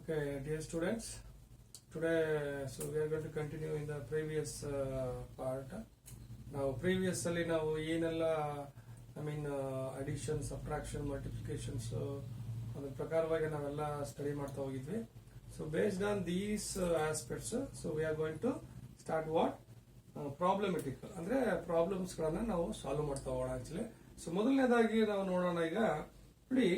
Okay, dear students, today we are going to continue in the previous part. Now, previously ನಾವು ಏನೆಲ್ಲ addition, subtraction, multiplications ಅದರ ಪ್ರಕಾರವಾಗಿ ನಾವೆಲ್ಲ study ಮಾಡ್ತಾ ಹೋಗಿದ್ವಿ. So based on these aspects, so we are going to start what problematical ಅಂದ್ರೆ problems ಗಳನ್ನ ನಾವು ಸಾಲ್ವ್ ಮಾಡ್ತಾ ಹೋಗೋಣ ಆಕ್ಚುಲಿ. ಸೊ ಮೊದಲನೇದಾಗಿ ನಾವು ನೋಡೋಣ ಈಗ ನೋಡಿ,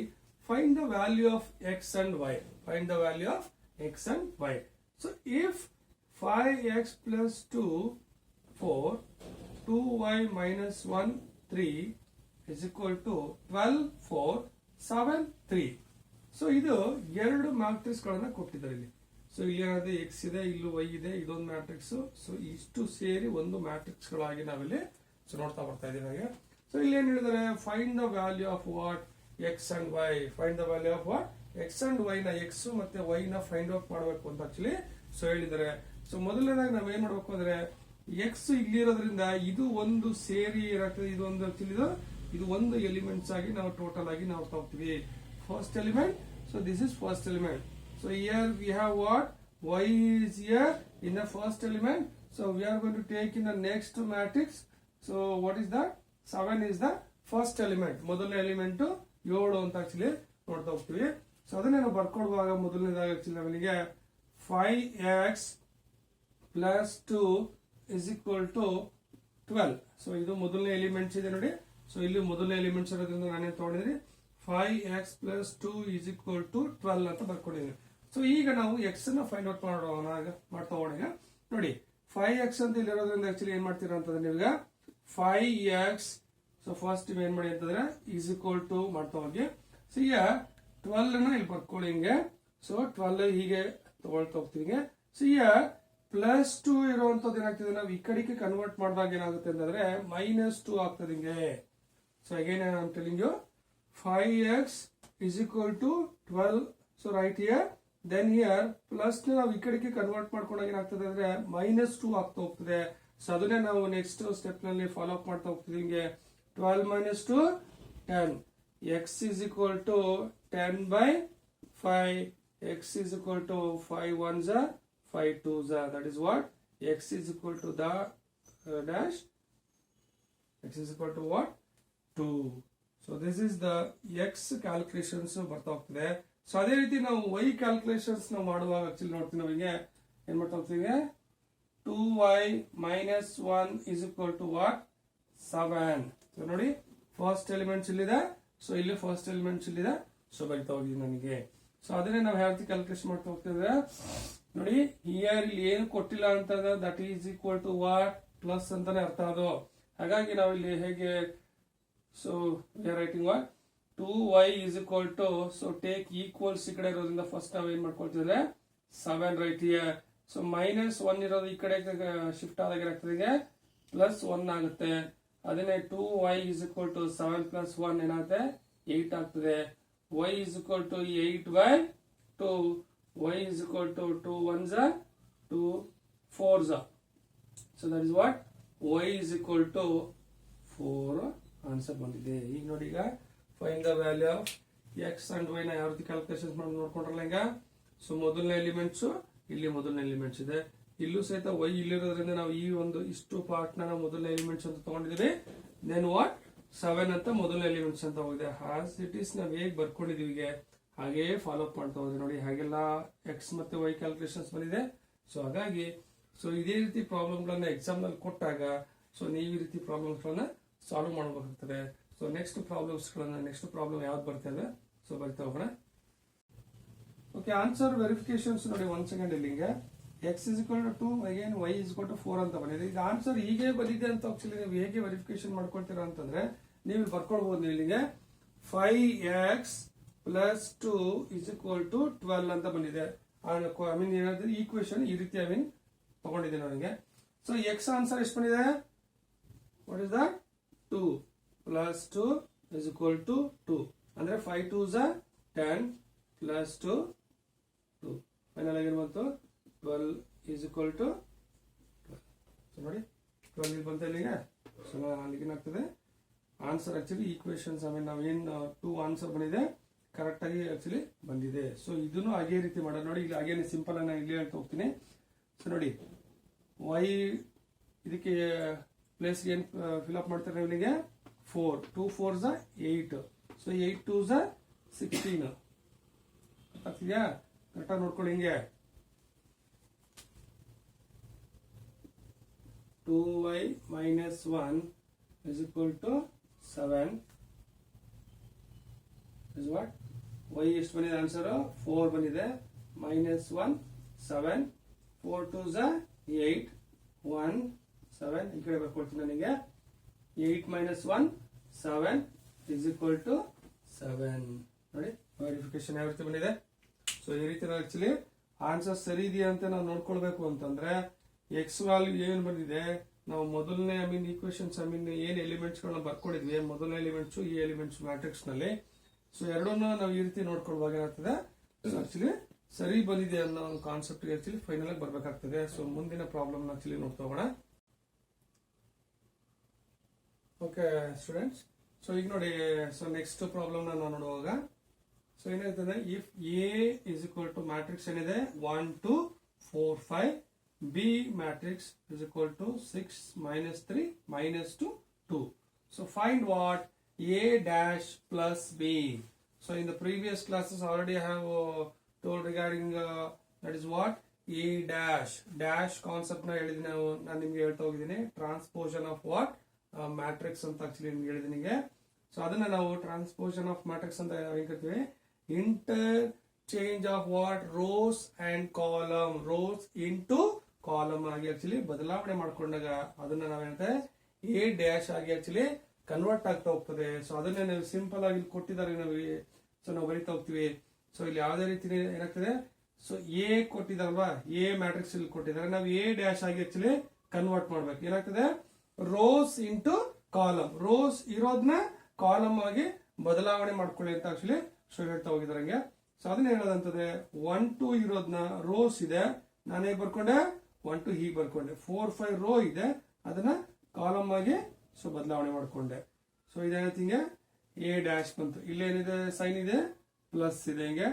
find the value of x and y. Find the value of x and y. So if 5x plus 2 4, 2y minus 1 3 is equal to 12 4 7 3. So ಇದು ಎರಡು ಮ್ಯಾಟ್ರಿಕ್ಸ್ ಗಳನ್ನ ಕೊಟ್ಟಿದ್ದಾರೆ ಇಲ್ಲಿ. ಸೊ ಇಲ್ಲಿ ಏನಾದ್ರೆ ಎಕ್ಸ್ ಇದೆ, ಇಲ್ಲಿ ವೈ ಇದೆ, ಇದೊಂದು ಮ್ಯಾಟ್ರಿಕ್ಸ್. ಸೊ ಇಷ್ಟು ಸೇರಿ ಒಂದು ಮ್ಯಾಟ್ರಿಕ್ಸ್ ಗಳಾಗಿ ನಾವಿಲ್ಲಿ ಸೊ ನೋಡ್ತಾ ಬರ್ತಾ ಇದೀವಿ ಹಾಗೆ. ಸೊ ಇಲ್ಲಿ ಏನ್ ಹೇಳಿದ್ದಾರೆ, find the value of what x and y. Find the value of what x and y ನ, ಎಕ್ಸ್ ಮತ್ತೆ ವೈ ನ ಫೈಂಡ್ ಔಟ್ ಮಾಡಬೇಕು ಅಂತ ಆಕ್ಚುಲಿ ಸೊ ಹೇಳಿದ್ದಾರೆ. ಸೊ ಮೊದಲನೇದಾಗಿ ನಾವ್ ಏನ್ ಮಾಡ್ಬೇಕು ಅಂದ್ರೆ, ಎಕ್ಸ್ ಇಲ್ಲಿರೋದ್ರಿಂದ ಇದು ಒಂದು ಸೇರಿ ಏನಾಗ್ತದೆ, ಇದು ಒಂದು ಆಕ್ಚುಲಿ ಇದು ಒಂದು ಎಲಿಮೆಂಟ್ಸ್ ಆಗಿ ನಾವು ಟೋಟಲ್ ಆಗಿ ನಾವು ತಗೋತೀವಿ. First element, so this is first element. So here we have what, y is here in the first element. So we are going to take in the next matrix. So what is that? 7 is the first element. ಮೊದಲನೇ element 7 ಅಂತ actually ನೋಡ್ತಾ ಹೋಗ್ತೀವಿ. So ಅದನ್ನ ನಾವು ಬರ್ಕೊಡುವಾಗ ಮೊದಲನೇದಾಗಿ actually ನಮಗೆ 5x plus 2 is equal to 12. So ಇದು ಮೊದಲನೇ ಎಲಿಮೆಂಟ್ಸ್ ಇದೆ ನೋಡಿ. ಸೊ ಇಲ್ಲಿ ಮೊದಲನೇ ಎಲಿಮೆಂಟ್ಸ್ ಇರೋದ್ರಿಂದ ನಾನೇನ್ ತಗೊಂಡಿದ್ರಿ 5x plus 2 is equal to 12 ಅಂತ ಬರ್ಕೊಂಡಿದ್ದೀನಿ. ಸೊ ಈಗ ನಾವು x ನ ಫೈಂಡ್ ಔಟ್ ಮಾಡ್ತಾ ಹೋಗೋಣ. ನೋಡಿ 5x ಅಂತ ಇಲ್ಲಿರೋದ್ರಿಂದ ಆಕ್ಚುಲಿ ಏನ್ ಮಾಡ್ತೀರಾ ಅಂತಂದ್ರೆ ನೀವೀಗ 5x, ಸೊ ಫಸ್ಟ್ ಏನ್ ಮಾಡಿ ಅಂತಂದ್ರೆ ಈಸ್ ಈಕ್ವಲ್ ಟು ಮಾಡ್ತಾ ಹೋಗಿ. ಸೊ ಈಗ 12 ನ ಇಲ್ಲಿ ಬರ್ಕೊಳ್ಳಿ ಹಿಂಗೆ. ಸೊ 12 ಹೀಗೆ ತಗೊಳ್ತಾ ಹೋಗ್ತೀವಿ. ಸೊ ಈಗ ಪ್ಲಸ್ 2 ಇರುವಂತದ್ದು ಏನಾಗ್ತದೆ, ನಾವು ಈ ಕಡೆಗೆ ಕನ್ವರ್ಟ್ ಮಾಡಿದಾಗ ಏನಾಗುತ್ತೆ ಅಂತಂದ್ರೆ -2 ಆಗ್ತದೆ ಹಿಂಗೆ. So again I am telling you 5x is equal to 12. So right here, then here plus ನಾವು ಈ ಕಡೆಗೆ ಕನ್ವರ್ಟ್ ಮಾಡ್ಕೊಂಡಾಗ ಏನಾಗ್ತದೆ ಅಂದ್ರೆ -2 ಆಗ್ತಾ ಹೋಗ್ತದೆ. ಸೊ ಅದನ್ನೇ ನಾವು ನೆಕ್ಸ್ಟ್ ಸ್ಟೆಪ್ ನಲ್ಲಿ ಫಾಲೋ ಅಪ್ ಮಾಡ್ತಾ ಹೋಗ್ತೀವಿ ಹಿಂಗೆ. 12 minus 2 10. x is equal to 10 by 5. x is equal to 5 ones are 5 twos are. That is what x is equal to the dash. x is equal to what 2. So this is the X calculations ಬರ್ತಾ ಹೋಗ್ತದೆ. So ಅದೇ ರೀತಿ ನಾವು Y calculations ನಾವು ಮಾಡುವಾಗ actually ನೋಡ್ತೀವಿ, ನಾವಿಗೆ ಏನ್ ಮಾಡ್ತಾ ಹೋಗ್ತೀವಿ, 2y minus 1 is equal to what 7. So ನೋಡಿ ಫಸ್ಟ್ ಎಲಿಮೆಂಟ್ಸ್ ಇಲ್ಲಿದೆ, ಸೊ ಇಲ್ಲಿ ಫಸ್ಟ್ ಎಲಿಮೆಂಟ್ಸ್ ಇಲ್ಲಿದೆ. ಸೊ ಬರಿತಾ ಹೋಗಿದ್ವಿ ನನಗೆ. ಸೊ ಅದನ್ನೇ ನಾವು ಯಾವ ರೀತಿ ಕ್ಯಾಲ್ಕುಲೇಷನ್ ಮಾಡ್ತಾ ಹೋಗ್ತಿದ್ರೆ ನೋಡಿ, ಹಿಯರ್ ಇಲ್ಲಿ ಏನು ಕೊಟ್ಟಿಲ್ಲ ಅಂತಂದ್ರೆ that is equal to what plus ಅಂತಾನೆ ಅರ್ಥ ಅದು. ಹಾಗಾಗಿ ನಾವು ಇಲ್ಲಿ ಹೇಗೆ, so we are writing what 2y is equal to, so take equals ಈ ಕಡೆ ಇರೋದ್ರಿಂದ ಫಸ್ಟ್ ನಾವು ಏನ್ ಮಾಡ್ಕೊಳ್ತಿದ್ರೆ 7 right here. ಸೊ -1 ಇರೋದು ಈ ಕಡೆ ಶಿಫ್ಟ್ ಆದಾಗ ಏನಾಗ್ತದೆ, +1 ಆಗುತ್ತೆ. ಅದನ್ನೇ 2y is equal to 7 plus 1 ಏನಾಗುತ್ತೆ 8 ಆಗ್ತದೆ. y is equal to 8 by 2. y is equal to 2 ones are 2 fours are. So that is what y is equal to 4 answer ಬಂದಿದೆ. ಈಗ ನೋಡಿ, ಈಗ find the value of x and y ನ ಯಾವ ರೀತಿ calculation ಮಾಡಿ ನೋಡ್ಕೊಂಡ್ರಲ್ಲ ಈಗ. ಸೊ ಮೊದಲನೇ ಎಲಿಮೆಂಟ್ಸ್ ಇಲ್ಲಿ ಮೊದಲನೇ ಎಲಿಮೆಂಟ್ಸ್ ಇದೆ, ಇಲ್ಲೂ ಸಹಿತ ವೈ ಇಲ್ಲಿರೋದ್ರಿಂದ ನಾವು ಈ ಒಂದು ಇಷ್ಟು ಪಾರ್ಟ್ ನ ಮೊದಲನೇ ಎಲಿಮೆಂಟ್ಸ್ ಅಂತ ತಗೊಂಡಿದ್ದೀವಿ. ದೆನ್ ವಾಟ್ 7 ಅಂತ ಮೊದಲನೇ ಎಲಿಮೆಂಟ್ಸ್ ಅಂತ ಹೋಗಿದೆ. ಆಸ್ ಇಟ್ ಈಸ್ ನಾವ್ ಹೇಗ್ ಬರ್ಕೊಂಡಿದೀವಿ ಹಾಗೆ ಫಾಲೋ ಅಪ್ ಮಾಡ್ತಾ ಹೋದ್ರೆ ನೋಡಿ, ಹಾಗೆಲ್ಲ ಎಕ್ಸ್ ಮತ್ತೆ ವೈ ಕ್ಯಾಲ್ಕುಲೇಷನ್ಸ್ ಬಂದಿದೆ. ಸೊ ಹಾಗಾಗಿ ಸೊ ಇದೇ ರೀತಿ ಪ್ರಾಬ್ಲಮ್ ಗಳನ್ನ ಎಕ್ಸಾಮ್ ನಲ್ಲಿ ಕೊಟ್ಟಾಗ ಸೊ ನೀವು ಈ ರೀತಿ ಪ್ರಾಬ್ಲಮ್ಸ್ ಗಳನ್ನ ಸಾಲ್ವ್ ಮಾಡಬೇಕಾಗ್ತದೆ. ಸೊ ನೆಕ್ಸ್ಟ್ ಪ್ರಾಬ್ಲಮ್ ಯಾವ್ದು ಬರ್ತದೆ ಸೊ ಬರ್ತಾ ಹೋಗೋಣ. ಓಕೆ, ಆನ್ಸರ್ ವೆರಿಫಿಕೇಶನ್ಸ್ ನೋಡಿ. 1 ಸೆಕೆಂಡ್ ಇಲ್ಲಿಗೆ x is equal to 2, again y is equal to 4 ಅಂತ ಬಂದಿದೆ. ಈಗ ಆನ್ಸರ್ ಹೀಗೆ ಬಂದಿದೆ ಅಂತ ಆಕ್ಚುಲಿ ನೀವು ಹೇಗೆ ವೆರಿಫಿಕೇಶನ್ ಮಾಡ್ಕೊಳ್ತೀರಾ ಅಂತಂದ್ರೆ ನೀವು ಬರ್ಕೊಳ್ಬಹುದು. ನೀವು ಇಲ್ಲಿಗೆ 5x plus 2 is equal to 12 ಅಂತ ಬಂದಿದೆ. ಐ ಮೀನ್ ಏನಾದ್ರೆ ಈಕ್ವೇಶನ್ ಈ ರೀತಿ ಐ ಮೀನ್ ತಗೊಂಡಿದೆ ನನಗೆ. ಸೊ ಎಕ್ಸ್ ಆನ್ಸರ್ ಎಷ್ಟು ಬಂದಿದೆ, what is that 2 plus 2 is equal to 2. ಅಂದ್ರೆ 5 2s are 10 plus 2 2. ಫೈನಲ್ ಆಗಿ ಬಂತು 12 is equal to 12. ಸೊ ನೋಡಿ 12 ಬಂತ ಇಲ್ಲಿಗೆ. ಸೊ ಅಲ್ಲಿಗೆ ಏನಾಗ್ತದೆ answer actually equations, I mean ನಾವೇನು 2 ಆನ್ಸರ್ ಬಂದಿದೆ ಕರೆಕ್ಟ್ ಆಗಿ ಆಕ್ಚುಲಿ ಬಂದಿದೆ. ಸೊ ಇದನ್ನು ಅದೇ ರೀತಿ ಮಾಡೋಣ ನೋಡಿ. ಇಲ್ಲಿ ಹಾಗೇನೆ ಸಿಂಪಲ್ ಆಗಿ ನಾನು ಇಲ್ಲಿ ಹೇಳ್ತಾ ಹೋಗ್ತೀನಿ. ಸೊ ನೋಡಿ y ಇದಕ್ಕೆ ಪ್ಲೇಸ್ ಏನ್ ಫಿಲ್ಅಪ್ ಮಾಡ್ತಾರೆ ಇಲ್ಲಿಗೆ 4 2 4s 8. ಸೊ 8 2s 16 ಆಗ್ತಿದ್ಯಾ? ಕರೆಕ್ಟಾಗಿ ನೋಡ್ಕೊಳ್ಳಿ. ಹಿಂಗೆ 2y minus 1 is equal to 7 is what? y ಎಷ್ಟು ಬಂದಿದೆ ಆನ್ಸರ್ 4 ಬಂದಿದೆ. minus 1 7 4 2s 8 1 7 ಈ ಕಡೆ ಬರ್ಕೊಳ್ತೀನಿ ನನಗೆ 8 minus 1 7 is equal to 7 ನೋಡಿ ವೆರಿಫಿಕೇಶನ್ ಯಾವ ರೀತಿ ಬಂದಿದೆ. ಸೊ ಈ ರೀತಿ ಆಕ್ಚುಲಿ ಆನ್ಸರ್ ಸರಿ ಇದೆಯಾ ಅಂತ ನಾವು ನೋಡ್ಕೊಳ್ಬೇಕು ಅಂತಂದ್ರೆ ಎಕ್ಸ್ ವ್ಯಾಲ್ಯೂ ಏನ್ ಬಂದಿದೆ ನಾವು ಮೊದಲನೇ ಈಕ್ವೇಶನ್ಸ್ ಏನ್ ಎಲಿಮೆಂಟ್ಸ್ ಗಳನ್ನ ಬರ್ಕೊಂಡಿದ್ವಿ ಮೊದಲನೇ ಎಲಿಮೆಂಟ್ಸ್ ಈ ಎಲಿಮೆಂಟ್ಸ್ ಮ್ಯಾಟ್ರಿಕ್ಸ್ ನಲ್ಲಿ. ಸೊ ಎರಡನ್ನ ನಾವು ಈ ರೀತಿ ನೋಡ್ಕೊಳ್ವಾಗ ಏನಾಗ್ತದೆ ಆಕ್ಚುಲಿ ಸರಿ ಬಂದಿದೆ ಅನ್ನೋ ಒಂದು ಕಾನ್ಸೆಪ್ಟ್ ಆಕ್ಚುಲಿ ಫೈನಲ್ ಆಗಿ ಬರ್ಬೇಕಾಗ್ತದೆ. ಸೊ ಮುಂದಿನ ಪ್ರಾಬ್ಲಮ್ ಆಕ್ಚುಲಿ ನೋಡ್ತಾ ಹೋಗೋಣ. ಓಕೆ ಸ್ಟೂಡೆಂಟ್ಸ್, ಸೊ ಈಗ ನೋಡಿ ಸೊ ನೆಕ್ಸ್ಟ್ ಪ್ರಾಬ್ಲಮ್ ನಾವು ನೋಡುವಾಗ ಸೊ ಏನಾಗ್ತದೆ if A is equal to matrix ಏನಿದೆ 1 2 4 5 B matrix is equal to 6 minus 3 minus 2 2. So find what A dash plus B. So in the previous classes already I have told regarding that is what A dash concept na ಹೇಳಿದೀನಿ ನಾನು ನಿಮಗೆ ಹೇಳ್ತಾ ಹೋಗಿದ್ದೀನಿ. ಟ್ರಾನ್ಸ್ಪೋಷನ್ of what matrix ಅಂತ actually ನಿಮ್ಗೆ ಹೇಳಿದೀನಿ ನಿಮಗೆ. So ಅದನ್ನ ನಾವು ಟ್ರಾನ್ಸ್ಪೋಷನ್ ಆಫ್ ಮ್ಯಾಟ್ರಿಕ್ಸ್ ಅಂತ ಹೆಂಗ್ ಕರಿತೀವಿ inter change of what rows and column rose into column ಆಗಿ ಆಕ್ಚುಲಿ ಬದಲಾವಣೆ ಮಾಡ್ಕೊಂಡಾಗ ಅದನ್ನ ನಾವೇನಂತೆ ಎ ಡ್ಯಾಶ್ ಆಗಿ ಆಕ್ಚುಲಿ ಕನ್ವರ್ಟ್ ಆಗ್ತಾ ಹೋಗ್ತದೆ. ಸೊ ಅದನ್ನೇ ನಾವು ಸಿಂಪಲ್ ಆಗಿ ಕೊಟ್ಟಿದ್ದಾರೆ ನಾವು ಸೊ ನಾವು ಬರೀತಾ ಹೋಗ್ತೀವಿ. ಸೊ ಇಲ್ಲಿ ಯಾವುದೇ ರೀತಿ ಏನಾಗ್ತದೆ ಸೊ ಎ ಕೊಟ್ಟಿದಾರಲ್ವಾ ಎ ಮ್ಯಾಟ್ರಿಕ್ಸ್ ಇಲ್ಲಿ ಕೊಟ್ಟಿದ್ದಾರೆ ನಾವು ಎ ಡ್ಯಾಶ್ ಆಗಿ ಆಕ್ಚುಲಿ ಕನ್ವರ್ಟ್ ಮಾಡ್ಬೇಕು. ಏನಾಗ್ತದೆ ರೋಸ್ ಇಂಟು ಕಾಲಮ್ ರೋಸ್ ಇರೋದನ್ನ ಕಾಲಮ್ ಆಗಿ ಬದಲಾವಣೆ ಮಾಡ್ಕೊಳ್ಳಿ ಅಂತ ಆಕ್ಚುಲಿ ಸೊ ಹೇಳ್ತಾ ಹೋಗಿದ್ದಾರೆ ಹಂಗೆ. ಸೊ ಅದನ್ನ ಹೇಳೋದಂತದೆ 1 2 ಇರೋದನ್ನ ರೋಸ್ ಇದೆ ನಾನು ಹೇಗೆ ಬರ್ಕೊಂಡೆ 1 2 ಹೀಗೆ ಬರ್ಕೊಂಡೆ 4 5 ರೋ ಇದೆ ಅದನ್ನ ಕಾಲಮ್ ಆಗಿ ಸೊ ಬದಲಾವಣೆ ಮಾಡ್ಕೊಂಡೆ. ಸೊ ಇದೇನೈತಿ ಹಿಂಗೆ ಎ ಡ್ಯಾಶ್ ಬಂತು. ಇಲ್ಲೇನಿದೆ ಸೈನ್ ಇದೆ ಪ್ಲಸ್ ಇದೆ ಹಿಂಗೆ.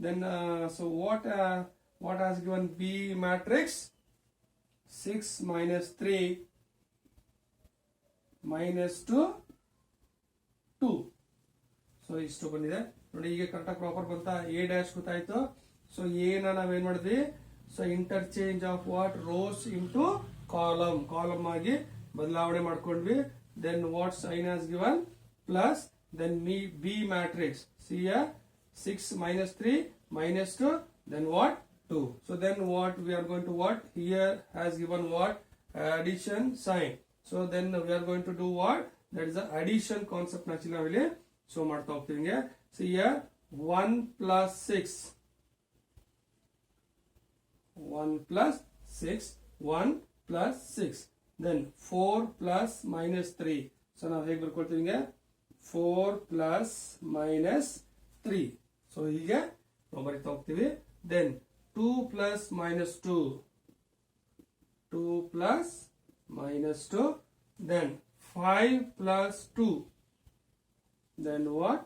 Then so what has given B matrix 6 minus 3 minus 2 2. So ಇಷ್ಟು ಬಂದಿದೆ ನೋಡಿ. ಈಗ ಕರೆಕ್ಟಾಗಿ ಪ್ರಾಪರ್ ಬಂತ ಎ ಡ್ಯಾಶ್ ಗೊತ್ತಾಯ್ತು. ಸೊ ಎ ನಾವೇನ್ ಮಾಡಿದ್ವಿ so interchange of what rows into column ಆಗಿ ಬದಲಾವಣೆ ಮಾಡ್ಕೊಂಡ್ವಿ. Then what sign has given plus then B matrix C 6 minus 3 minus 2 then what 2. So then what we are going to what here has given what addition sign. So then we are going to do what that is the addition concept actually ನಾವಿಲ್ಲಿ so ಮಾಡ್ತಾ ಹೋಗ್ತೀವಿ ಹಿಂಗೆ. So here 1 plus 6 1 plus 6 1 plus 6 then 4 plus minus 3. So ನಾವು ಹೇಗೆ ಬರ್ಕೊಳ್ತೀವಿ ಹಿಂಗೆ 4 plus minus 3. So ಹೀಗೆ ನಾವು ಬರಿತಾ ಹೋಗ್ತೀವಿ. then 2 plus minus 2 2 plus minus 2 then 5 plus 2 then what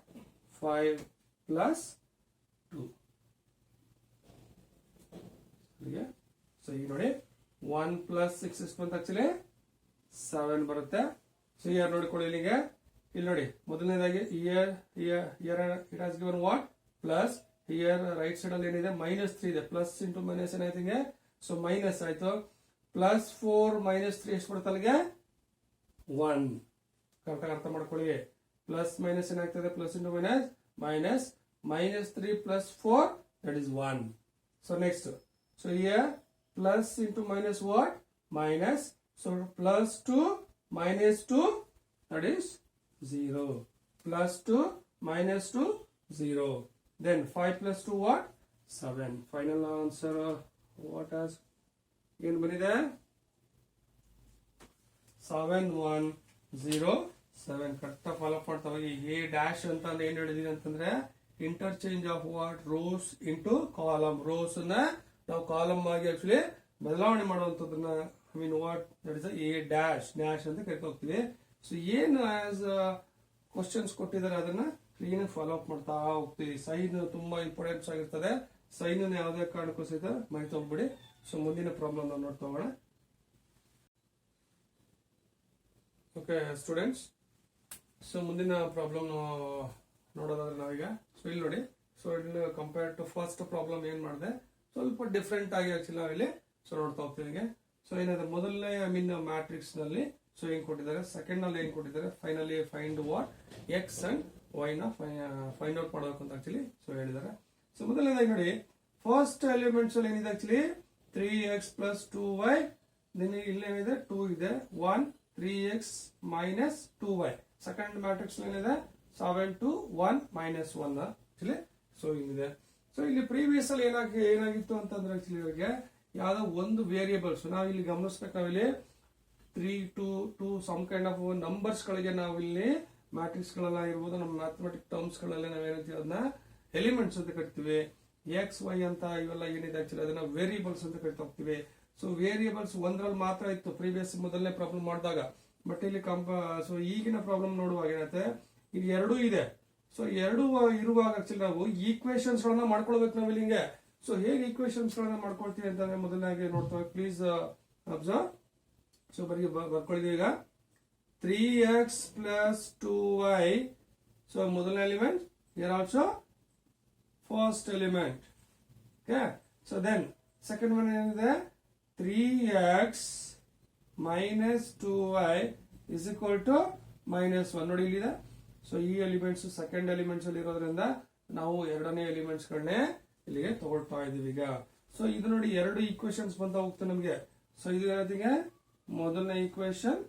5 plus 2. So ಈಗ ನೋಡಿ 1 plus 6 ಎಷ್ಟು ಬಂತ ಆಕ್ಚುಲಿ 7 ಬರುತ್ತೆ. ಸೊ ಇಯರ್ ನೋಡಿಕೊಳ್ಳಿ ಇಲ್ಲಿಗೆ ಇಲ್ಲಿ ನೋಡಿ ಮೊದಲನೇದಾಗಿ year it has given what plus here right side ಅಲ್ಲಿ ಏನಿದೆ minus 3 ಇದೆ ಪ್ಲಸ್ ಇಂಟು ಮೈನಸ್ ಏನಾಯ್ತು ಹಿಂಗೆ ಸೊ ಮೈನಸ್ ಆಯ್ತು. ಪ್ಲಸ್ 4 minus 3 ಎಷ್ಟು ಬರುತ್ತೆ ಅಲ್ಲಿಗೆ 1. ಕರೆಕ್ಟಾಗಿ ಅರ್ಥ ಮಾಡ್ಕೊಳ್ಳಿ. ಪ್ಲಸ್ ಮೈನಸ್ ಏನಾಗ್ತದೆ plus into minus minus 3 plus 4 that is 1. So next so here plus into minus what minus so plus 2 minus 2 that is 0 plus 2 minus 2 0 then 5 plus 2 what 7. Final answer what has ಏನು ಬಂದಿದೆ 7107. Correct follow ಮಾಡ್ತಾ ಹೋಗಿ. A dash ಅಂತ ಏನ್ ಹೇಳಿದೀನಿ ಅಂತಂದ್ರೆ interchange of what rows into column rows ನ ನಾವು ಕಾಲಮ್ ಆಗಿ ಆಕ್ಚುಲಿ ಬದಲಾವಣೆ ಮಾಡುವಂತದನ್ನ I mean what that is a dash ಅಂತ ಕರಿತಾ ಹೋಗ್ತೀವಿ. ಸೊ ಏನು ಆಸ್ ಕ್ವಶನ್ಸ್ ಕೊಟ್ಟಿದ್ದಾರೆ ಅದನ್ನ ಕ್ಲೀನ್ ಫಾಲೋ ಅಪ್ ಮಾಡ್ತಾ ಹೋಗ್ತೀವಿ. ಸೈನ್ ತುಂಬಾ ಇಂಪಾರ್ಟೆನ್ಸ್ ಆಗಿರ್ತದೆ. ಸೈನ್ ಯಾವುದೇ ಕಾರಣಕ್ಕೂ ಸಹಿತ ಮರಿತಾ ಹೋಗ್ಬಿಡಿ. ಸೊ ಮುಂದಿನ ಪ್ರಾಬ್ಲಮ್ ನಾವು ನೋಡ್ತಾ ಹೋಗೋಣ. ಓಕೆ ಸ್ಟೂಡೆಂಟ್ಸ್, ಸೊ ಮುಂದಿನ ಪ್ರಾಬ್ಲಮ್ ನೋಡೋದಾದ್ರೆ ನಾವೀಗ ಸೊ ಇಲ್ಲಿ ನೋಡಿ. ಸೊ ಇಲ್ಲಿ ಕಂಪೇರ್ ಟು ಫಸ್ಟ್ ಪ್ರಾಬ್ಲಮ್ ಏನ್ ಮಾಡಿದೆ, ಸ್ವಲ್ಪ ಡಿಫ್ರೆಂಟ್ ಆಗಿ ಆಕ್ಚುಲಿ ನಾವಿಲ್ಲಿ ಸೊ ನೋಡ್ತಾ ಹೋಗ್ತೀವಿ. ಸೊ ಏನಾದ್ರೆ ಮೊದಲನೇ ಮ್ಯಾಟ್ರಿಕ್ಸ್ ನಲ್ಲಿ ಸೊ ಏನ್ ಕೊಟ್ಟಿದ್ದಾರೆ, ಸೆಕೆಂಡ್ ನಲ್ಲಿ ಏನ್ ಕೊಟ್ಟಿದ್ದಾರೆ, finally find what x and y ನ ಫೈಂಡ್ ಔಟ್ ಮಾಡಬೇಕು ಅಂತ ಆಕ್ಚುಲಿ ಸೊ ಹೇಳಿದ್ದಾರೆ. ಸೊ ಮೊದಲನೇದಾಗಿ ನೋಡಿ, ಫಸ್ಟ್ ಎಲಿಮೆಂಟ್ಸ್ ಅಲ್ಲಿ ಏನಿದೆ ಆಕ್ಚುಲಿ 3x plus 2y, ಇಲ್ಲೇನಿದೆ 2 ಇದೆ, 1 3x minus 2y. Second matrix ಏನಿದೆ 7 2 1 minus 1 ಆಕ್ಚುಲಿ ಸೊ ಇದೆ. ಸೊ ಇಲ್ಲಿ ಪ್ರೀವಿಯಸ್ ಅಲ್ಲಿ ಏನಾಗಿತ್ತು ಅಂತಂದ್ರೆ ಆಕ್ಚುಲಿ ಇವಾಗ ಯಾವ್ದೋ ಒಂದು ವೇರಿಯೇಬಲ್ಸ್ ನಾವಿಲ್ಲಿ ಗಮನಿಸ್ಬೇಕು. ನಾವಿಲ್ಲಿ 3 2 2 ಸಮ್ ಕೈಂಡ್ ಆಫ್ ನಂಬರ್ಸ್ ಗಳಿಗೆ ನಾವಿಲ್ಲಿ ಮ್ಯಾಟ್ರಿಕ್ಸ್ ಗಳೆಲ್ಲ ಇರ್ಬೋದು, ನಮ್ಮ ಮ್ಯಾಥಮೆಟಿಕ್ ಟರ್ಮ್ಸ್ ಗಳಲ್ಲಿ ನಾವೇನಂತೀವಿ ಅದನ್ನ ಎಲಿಮೆಂಟ್ಸ್ ಅಂತ ಕರಿತೀವಿ. ಎಕ್ಸ್ ವೈ ಅಂತ ಇವೆಲ್ಲ ಏನಿದೆ ಆಕ್ಚುಲಿ ಅದನ್ನ ವೇರಿಯೇಬಲ್ಸ್ ಅಂತ ಕರಿತಾ ಹೋಗ್ತೀವಿ. ಸೊ ವೇರಿಯೇಬಲ್ಸ್ ಒಂದ್ರಲ್ಲಿ ಮಾತ್ರ ಇತ್ತು ಪ್ರೀವಿಯಸ್ ಮೊದಲನೇ ಪ್ರಾಬ್ಲಮ್ ಮಾಡಿದಾಗ. ಬಟ್ ಇಲ್ಲಿ ಸೊ ಈಗಿನ ಪ್ರಾಬ್ಲಮ್ ನೋಡುವಾಗ ಏನತ್ತೆ, ಇಲ್ಲಿ ಎರಡೂ ಇದೆ. ಸೊ ಎರಡು ಇರುವಾಗ ಆಕ್ಚುಲಿ ನಾವು ಈಕ್ವೇಶನ್ಸ್ ಗಳನ್ನ ಮಾಡ್ಕೊಳ್ಬೇಕು ನಾವಿಲ್ಲಿ ಹಿಂಗೆ. ಸೊ ಹೇಗೆ ಈಕ್ವೇಶನ್ಸ್ ಗಳನ್ನ ಮಾಡ್ಕೊಳ್ತೀವಿ ಅಂತಂದ್ರೆ ಮೊದಲನಾಗಿ ನೋಡ್ತಾ ಪ್ಲೀಸ್ ಅಬ್ಸರ್ವ್. ಸೊ ಬರ್ಕೊಳ್ಳಿದೀವಿ ಈಗ 3x plus 2y. ಸೊ ಮೊದಲನೇ element, here also first element. Okay, so then second one ಏನಿದೆ 3x minus 2y is equal to minus 1. ನೋಡಿ ಇಲ್ಲಿದೆ. ಸೊ ಈ ಎಲಿಮೆಂಟ್ಸ್ ಸೆಕೆಂಡ್ ಎಲಿಮೆಂಟ್ಸ್ ಅಲ್ಲಿ ಇರೋದ್ರಿಂದ ನಾವು ಎರಡನೇ ಎಲಿಮೆಂಟ್ಸ್ ಗಳನ್ನೇ ಇಲ್ಲಿಗೆ ತಗೊಳ್ತಾ ಇದೀವಿ ಈಗ. ಸೊ ಇದು ನೋಡಿ ಎರಡು ಈಕ್ವೇಶನ್ಸ್ ಬಂತ ಹೋಗ್ತದೆ ನಮಗೆ. ಸೊ ಇದು ಏನಂತೀಗ ಮೊದಲನೇ ಈಕ್ವೇಶನ್,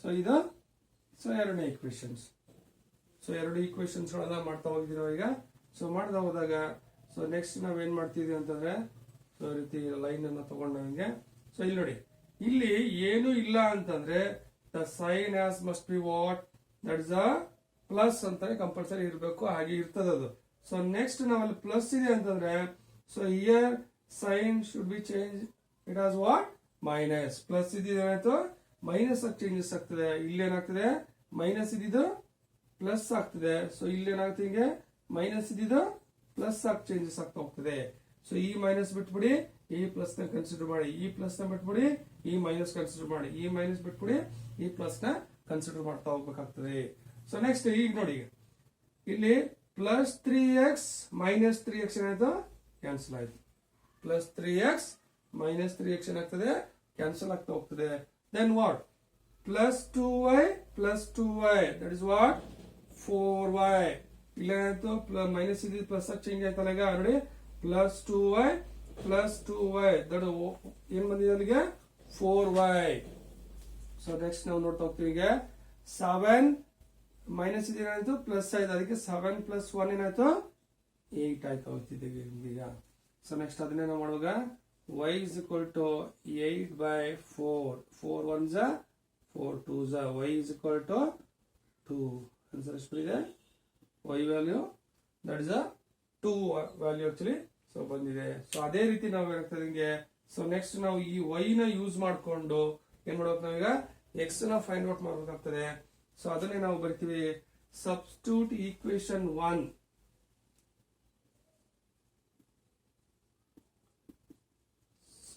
ಸೊ ಇದು ಸೊ ಎರಡನೇ ಈಕ್ವೇಶನ್ಸ್. ಸೊ ಎರಡು ಈಕ್ವೇಶನ್ಸ್ ಗಳನ್ನ ಮಾಡ್ತಾ ಹೋಗಿದ್ದೀವಿ ಈಗ. ಸೊ ಮಾಡ್ತಾ ಹೋದಾಗ ಸೊ ನೆಕ್ಸ್ಟ್ ನಾವ್ ಏನ್ ಮಾಡ್ತಿದೀವಿ ಅಂತಂದ್ರೆ ಸೊ ಈ ರೀತಿ ಲೈನ್ ಅನ್ನ ತಗೊಂಡು ಹಿಂಗೆ. ಸೊ ಇಲ್ಲಿ ನೋಡಿ, ಇಲ್ಲಿ ಏನು ಇಲ್ಲ ಅಂತಂದ್ರೆ the sign as must be what, that is a plus ಅಂತಾನೆ ಕಂಪಲ್ಸರಿ ಇರಬೇಕು, ಹಾಗೆ ಇರ್ತದೆ ಅದು. ಸೊ ನೆಕ್ಸ್ಟ್ ನಾವಲ್ಲಿ ಪ್ಲಸ್ ಇದೆ ಅಂತಂದ್ರೆ so here sign should be change, it as what minus. Plus ಇದೇನಾಯ್ತು ಮೈನಸ್ ಆಗಿ ಚೇಂಜಸ್ ಆಗ್ತದೆ. ಇಲ್ಲಿ ಏನಾಗ್ತದೆ ಮೈನಸ್ ಇದ್ದಿದ್ದು ಪ್ಲಸ್ ಆಗ್ತದೆ. ಸೊ ಇಲ್ಲಿ ಏನಾಗುತ್ತೆ ಹಿಂಗೆ ಮೈನಸ್ ಇದ್ದಿದ್ದು ಪ್ಲಸ್ ಆಗಿ ಚೇಂಜಸ್ ಆಗ್ತಾ ಹೋಗ್ತದೆ. ಸೊ ಈ ಮೈನಸ್ ಬಿಟ್ಬಿಡಿ, ಈ ಪ್ಲಸ್ ನ ಕನ್ಸಿಡರ್ ಮಾಡಿ, ಈ ಪ್ಲಸ್ ನ ಬಿಟ್ಬಿಡಿ, ಈ ಮೈನಸ್ ಕನ್ಸಿಡರ್ ಮಾಡಿ, ಈ ಮೈನಸ್ ಬಿಟ್ಬಿಡಿ, ಈ ಪ್ಲಸ್ ನ ಕನ್ಸಿಡರ್ ಮಾಡ್ತಾ ಹೋಗ್ಬೇಕಾಗ್ತದೆ. ಸೊ ನೆಕ್ಸ್ಟ್ ಈಗ ನೋಡಿ, ಇಲ್ಲಿ ಪ್ಲಸ್ 3x ಮೈನಸ್ 3x ಏನಾಯ್ತು ಕ್ಯಾನ್ಸಲ್ ಆಯ್ತು. ಪ್ಲಸ್ 3x ಮೈನಸ್ 3x ಏನಾಗ್ತದೆ ಕ್ಯಾನ್ಸಲ್ ಆಗ್ತಾ ಹೋಗ್ತದೆ. Then what plus 2y plus 2y, that is what 4y. ಇಲ್ಲೇನಾಯ್ತು ಮೈನಸ್ ಇದ್ದು ಪ್ಲಸ್ ಆಗಿ ಚೇಂಜ್ ಆಯ್ತಲ್ಲ ಈಗ ನೋಡಿ. Plus 2y plus 2y that ಏನ್ ಬಂದಿದೆ ಅಲ್ಲಿಗೆ 4y. ಸೊ ನೆಕ್ಸ್ಟ್ ನಾವು ನೋಡ್ತಾ ಹೋಗ್ತೀವಿ ಈಗ 7 ಮೈನಸ್ ಇದೆ ಏನಾಯ್ತು ಪ್ಲಸ್ ಆಯ್ತು, ಅದಕ್ಕೆ 7 ಪ್ಲಸ್ 1 ಏನಾಯ್ತು 8 ಆಯ್ತು ಹೋಗ್ತಿದ್ದೀವಿ ಈಗ. ಸೊ ನೆಕ್ಸ್ಟ್ ಅದನ್ನೇ ನಾವು ಮಾಡುವಾಗ y is equal to 8 by 4. 4 1s are 4 2s are, y is equal to 2. Answer ಎಷ್ಟು ಇದೆ y value, that is a 2 value actually so ಬಂದಿದೆ. ಸೊ ಅದೇ ರೀತಿ ನಾವು ಏನಾಗ್ತದೆ ಹಿಂಗೆ. ಸೊ ನೆಕ್ಸ್ಟ್ ನಾವು ಈ y ನ ಯೂಸ್ ಮಾಡ್ಕೊಂಡು ಏನ್ ಮಾಡ್ಬೇಕು ನಾವೀಗ x ನ ಫೈಂಡ್ ಔಟ್ ಮಾಡಬೇಕಾಗ್ತದೆ. ಸೊ ಅದನ್ನೇ ನಾವು ಬರ್ತೀವಿ substitute equation 1.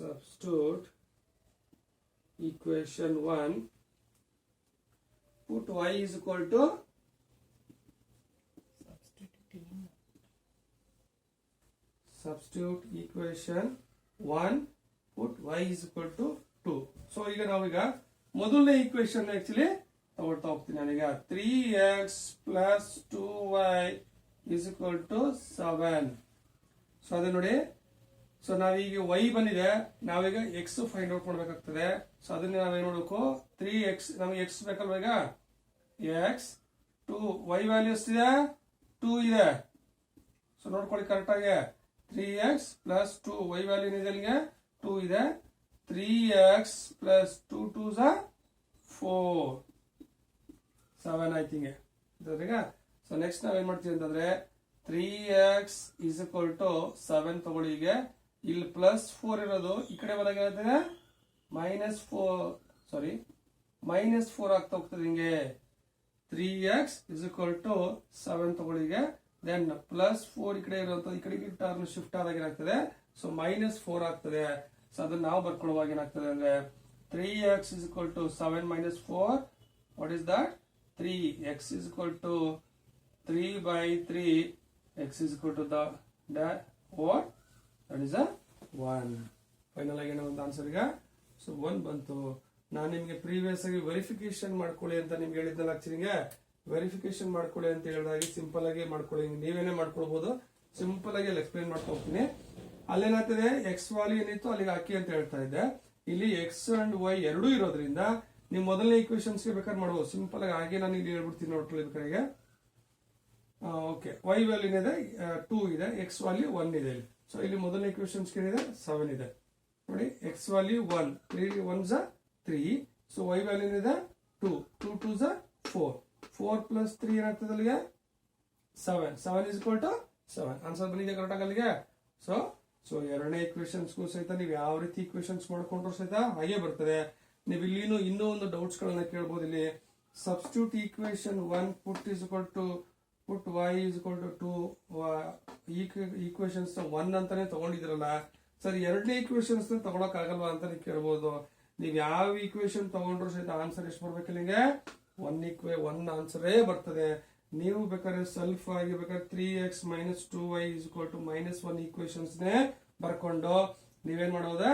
Substitute equation 1, put y is equal to substitute equation 1, put y is equal to 2. So ಈಗ ನಾವೀಗ ಮೊದಲನೇ ಈಕ್ವೇಶನ್ ಆಕ್ಚುಲಿ ತಗೊಳ್ತಾ ಹೋಗ್ತೀನಿ ನಾನೀಗ. 3x plus 2y is equal to 7. So ಅದೇ ನೋಡಿ, ಸೊ ನಾವೀಗ y ಬಂದಿದೆ, ನಾವೀಗ x ಫೈಂಡ್ ಔಟ್ ಮಾಡ್ಬೇಕಾಗ್ತದೆ. ಸೊ ಅದನ್ನ ನಾವೇನ್ ಮಾಡಬೇಕು 3x, ನಮಗೆ x ಬೇಕಲ್ವ ಈಗ, x 2 y ವ್ಯಾಲ್ಯೂ ಎಷ್ಟಿದೆ 2 ಇದೆ. ಸೊ ನೋಡ್ಕೊಳ್ಳಿ ಕರೆಕ್ಟ್ ಆಗಿ 3x ಪ್ಲಸ್ 2 y ವ್ಯಾಲ್ಯೂ ಇದೆ ಅಲ್ಲಿಗೆ 2 ಇದೆ. 3x ಪ್ಲಸ್ 2 2s are 4 7 ಆಯ್ತು ಹಿಂಗೆ. ಸೊ ನೆಕ್ಸ್ಟ್ ನಾವೇನ್ ಮಾಡ್ತೀವಿ ಅಂತಂದ್ರೆ 3x is equal to 7 ತಗೊಳ್ಳಿ. ಈಗ ಇಲ್ಲಿ ಪ್ಲಸ್ 4 ಇರೋದು ಈ ಕಡೆ ಬಂದಾಗ ಏನಾಗ್ತದೆ -4 ಆಗ್ತಾ ಹೋಗ್ತದೆ ಹಿಂಗೆ. 3x is equal to 7 ತಗೊಳ್ಳಿಗೆ. ದೆನ್ ಪ್ಲಸ್ 4 ಈ ಕಡೆ ಇರುವಂತ ಈ ಕಡೆಗೆ ಟರ್ನ್ ಶಿಫ್ಟ್ ಆದಾಗ ಏನಾಗ್ತದೆ, ಸೊ -4 ಆಗ್ತದೆ. ಸೊ ಅದನ್ನ ನಾವು ಬರ್ಕೊಳ್ಳುವಾಗ ಏನಾಗ್ತದೆ ಅಂದ್ರೆ 3x is equal to 7 minus 4. What is that? 3. X is equal to 3 by 3. X is equal to that what? That is a 1. Final ಆಗಿ ಏನೋ ಒಂದು ಆನ್ಸರ್ ಈಗ ಸೊ 1 ಬಂತು. ನಾನು ನಿಮಗೆ ಪ್ರೀವಿಯಸ್ ಆಗಿ ವೆರಿಫಿಕೇಶನ್ ಮಾಡ್ಕೊಳ್ಳಿ ಅಂತ ನಿಮ್ಗೆ ಹೇಳಿದ್ನಲ್ಲ, ಆಕ್ಚುಲಿಗೆ ವೆರಿಫಿಕೇಶನ್ ಮಾಡ್ಕೊಳ್ಳಿ ಅಂತ ಹೇಳಿದಾಗೆ ಸಿಂಪಲ್ ಆಗಿ ಮಾಡ್ಕೊಳ್ಳಿ, ನೀವೇನೇ ಮಾಡ್ಕೊಳ್ಬಹುದು. ಸಿಂಪಲ್ ಆಗಿ ಅಲ್ಲಿ ಎಕ್ಸ್ಪ್ಲೈನ್ ಮಾಡ್ತಾ ಹೋಗ್ತೀನಿ. ಅಲ್ಲೇನಾಗ್ತದೆ, ಎಕ್ಸ್ ವ್ಯಾಲ್ಯೂ ಏನಿತ್ತು ಅಲ್ಲಿಗೆ ಹಾಕಿ ಅಂತ ಹೇಳ್ತಾ ಇದ್ದೆ. ಇಲ್ಲಿ ಎಕ್ಸ್ ಅಂಡ್ ವೈ ಎರಡೂ ಇರೋದ್ರಿಂದ ನೀವು ಮೊದಲನೇ ಈಕ್ವೇಶನ್ಸ್ ಗೆ ಬೇಕಾದ್ರೆ ಮಾಡಬಹುದು. ಸಿಂಪಲ್ ಆಗಿ ಹಾಗೆ ನಾನು ಇಲ್ಲಿ ಹೇಳ್ಬಿಡ್ತೀನಿ ನೋಡ್ಕೊಳ್ಳಿ ಬೇಕಾದ್ರೆ. ಓಕೆ, ವೈ ವ್ಯಾಲ್ಯೂ ಏನಿದೆ 2 ಇದೆ, ಎಕ್ಸ್ ವ್ಯಾಲ್ಯೂ 1 ಇದೆ. ಸೊ ಇಲ್ಲಿ ಮೊದಲನೇ ಈಕ್ವೇಶನ್ಸ್ ಏನಿದೆ 7 ಇದೆ ನೋಡಿ. X value 1, 3 1s 3. So y value ಏನಿದೆ 2, 2 2s 4, 4 plus 3 ಏನಾಗ್ತದೆ ಅಲ್ಲಿಗೆ 7, 7 is equal to 7. ಆನ್ಸರ್ ಬಂದಿದೆ ಕರೆಕ್ಟ್ ಆಗಿ ಅಲ್ಲಿಗೆ. ಸೊ ಎರಡನೇ ಈಕ್ವೇಶನ್ಸ್ಗೂ ಸಹಿತ ನೀವು ಯಾವ ರೀತಿ ಈಕ್ವೇಶನ್ಸ್ ಮಾಡ್ಕೊಂಡ್ರು ಸಹಿತ ಹಾಗೆ ಬರ್ತದೆ. ನೀವು ಇಲ್ಲಿ ಇನ್ನೂ ಒಂದು ಡೌಟ್ಸ್ ಗಳನ್ನ ಕೇಳಬಹುದು. ಇಲ್ಲಿ substitute equation 1 put is equal to put y is equal to 2 equations 1 ಅಂತಾನೆ ತಗೊಂಡಿದ್ರಲ್ಲ ಸರ್, ಎರಡನೇ ಈಕ್ವೇಶನ್ಸ್ ತಗೊಳಕ್ ಆಗಲ್ವಾ ಅಂತ ನೀವು ಕೇಳಬಹುದು. ನೀವು ಯಾವ ಈಕ್ವೇಶನ್ ತಗೊಂಡ್ರು ಸಹಿತ ಆನ್ಸರ್ ಎಷ್ಟು ಬರ್ಬೇಕು ಇಲ್ಲಿಗೆ 1 ಆನ್ಸರೇ ಬರ್ತದೆ. ನೀವು ಬೇಕಾದ್ರೆ ಸೆಲ್ಫ್ ಆಗಿ ಬೇಕಾದ್ರೆ 3x minus 2y is equal to -1 equations ನೇ ಬರ್ಕೊಂಡು ನೀವೇನ್ ಮಾಡೋದ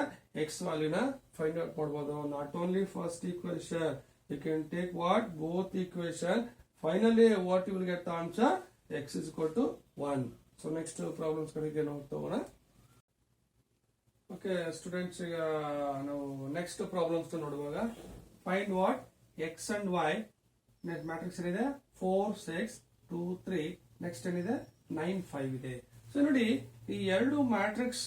ಎಕ್ಸ್ ವ್ಯಾಲ್ಯೂನ ಫೈಂಡ್ ಔಟ್ ಮಾಡಬಹುದು. Not only first equation, you can take what both equation. Finally what you will get the answer x is equal to 1. So next problems ಗಳಿಗೆ ಹೋಗ್ತೋಣ. Okay students, ಈಗ ನಾವು ನೆಕ್ಸ್ಟ್ ಪ್ರಾಬ್ಲಮ್ಸ್ ನೋಡುವಾಗ find what x and y. Next matrix ಏನಿದೆ 4 6 2 3, next ಏನಿದೆ 9 5 ಇದೆ. So ನೋಡಿ, ಈ ಎರಡು ಮ್ಯಾಟ್ರಿಕ್ಸ್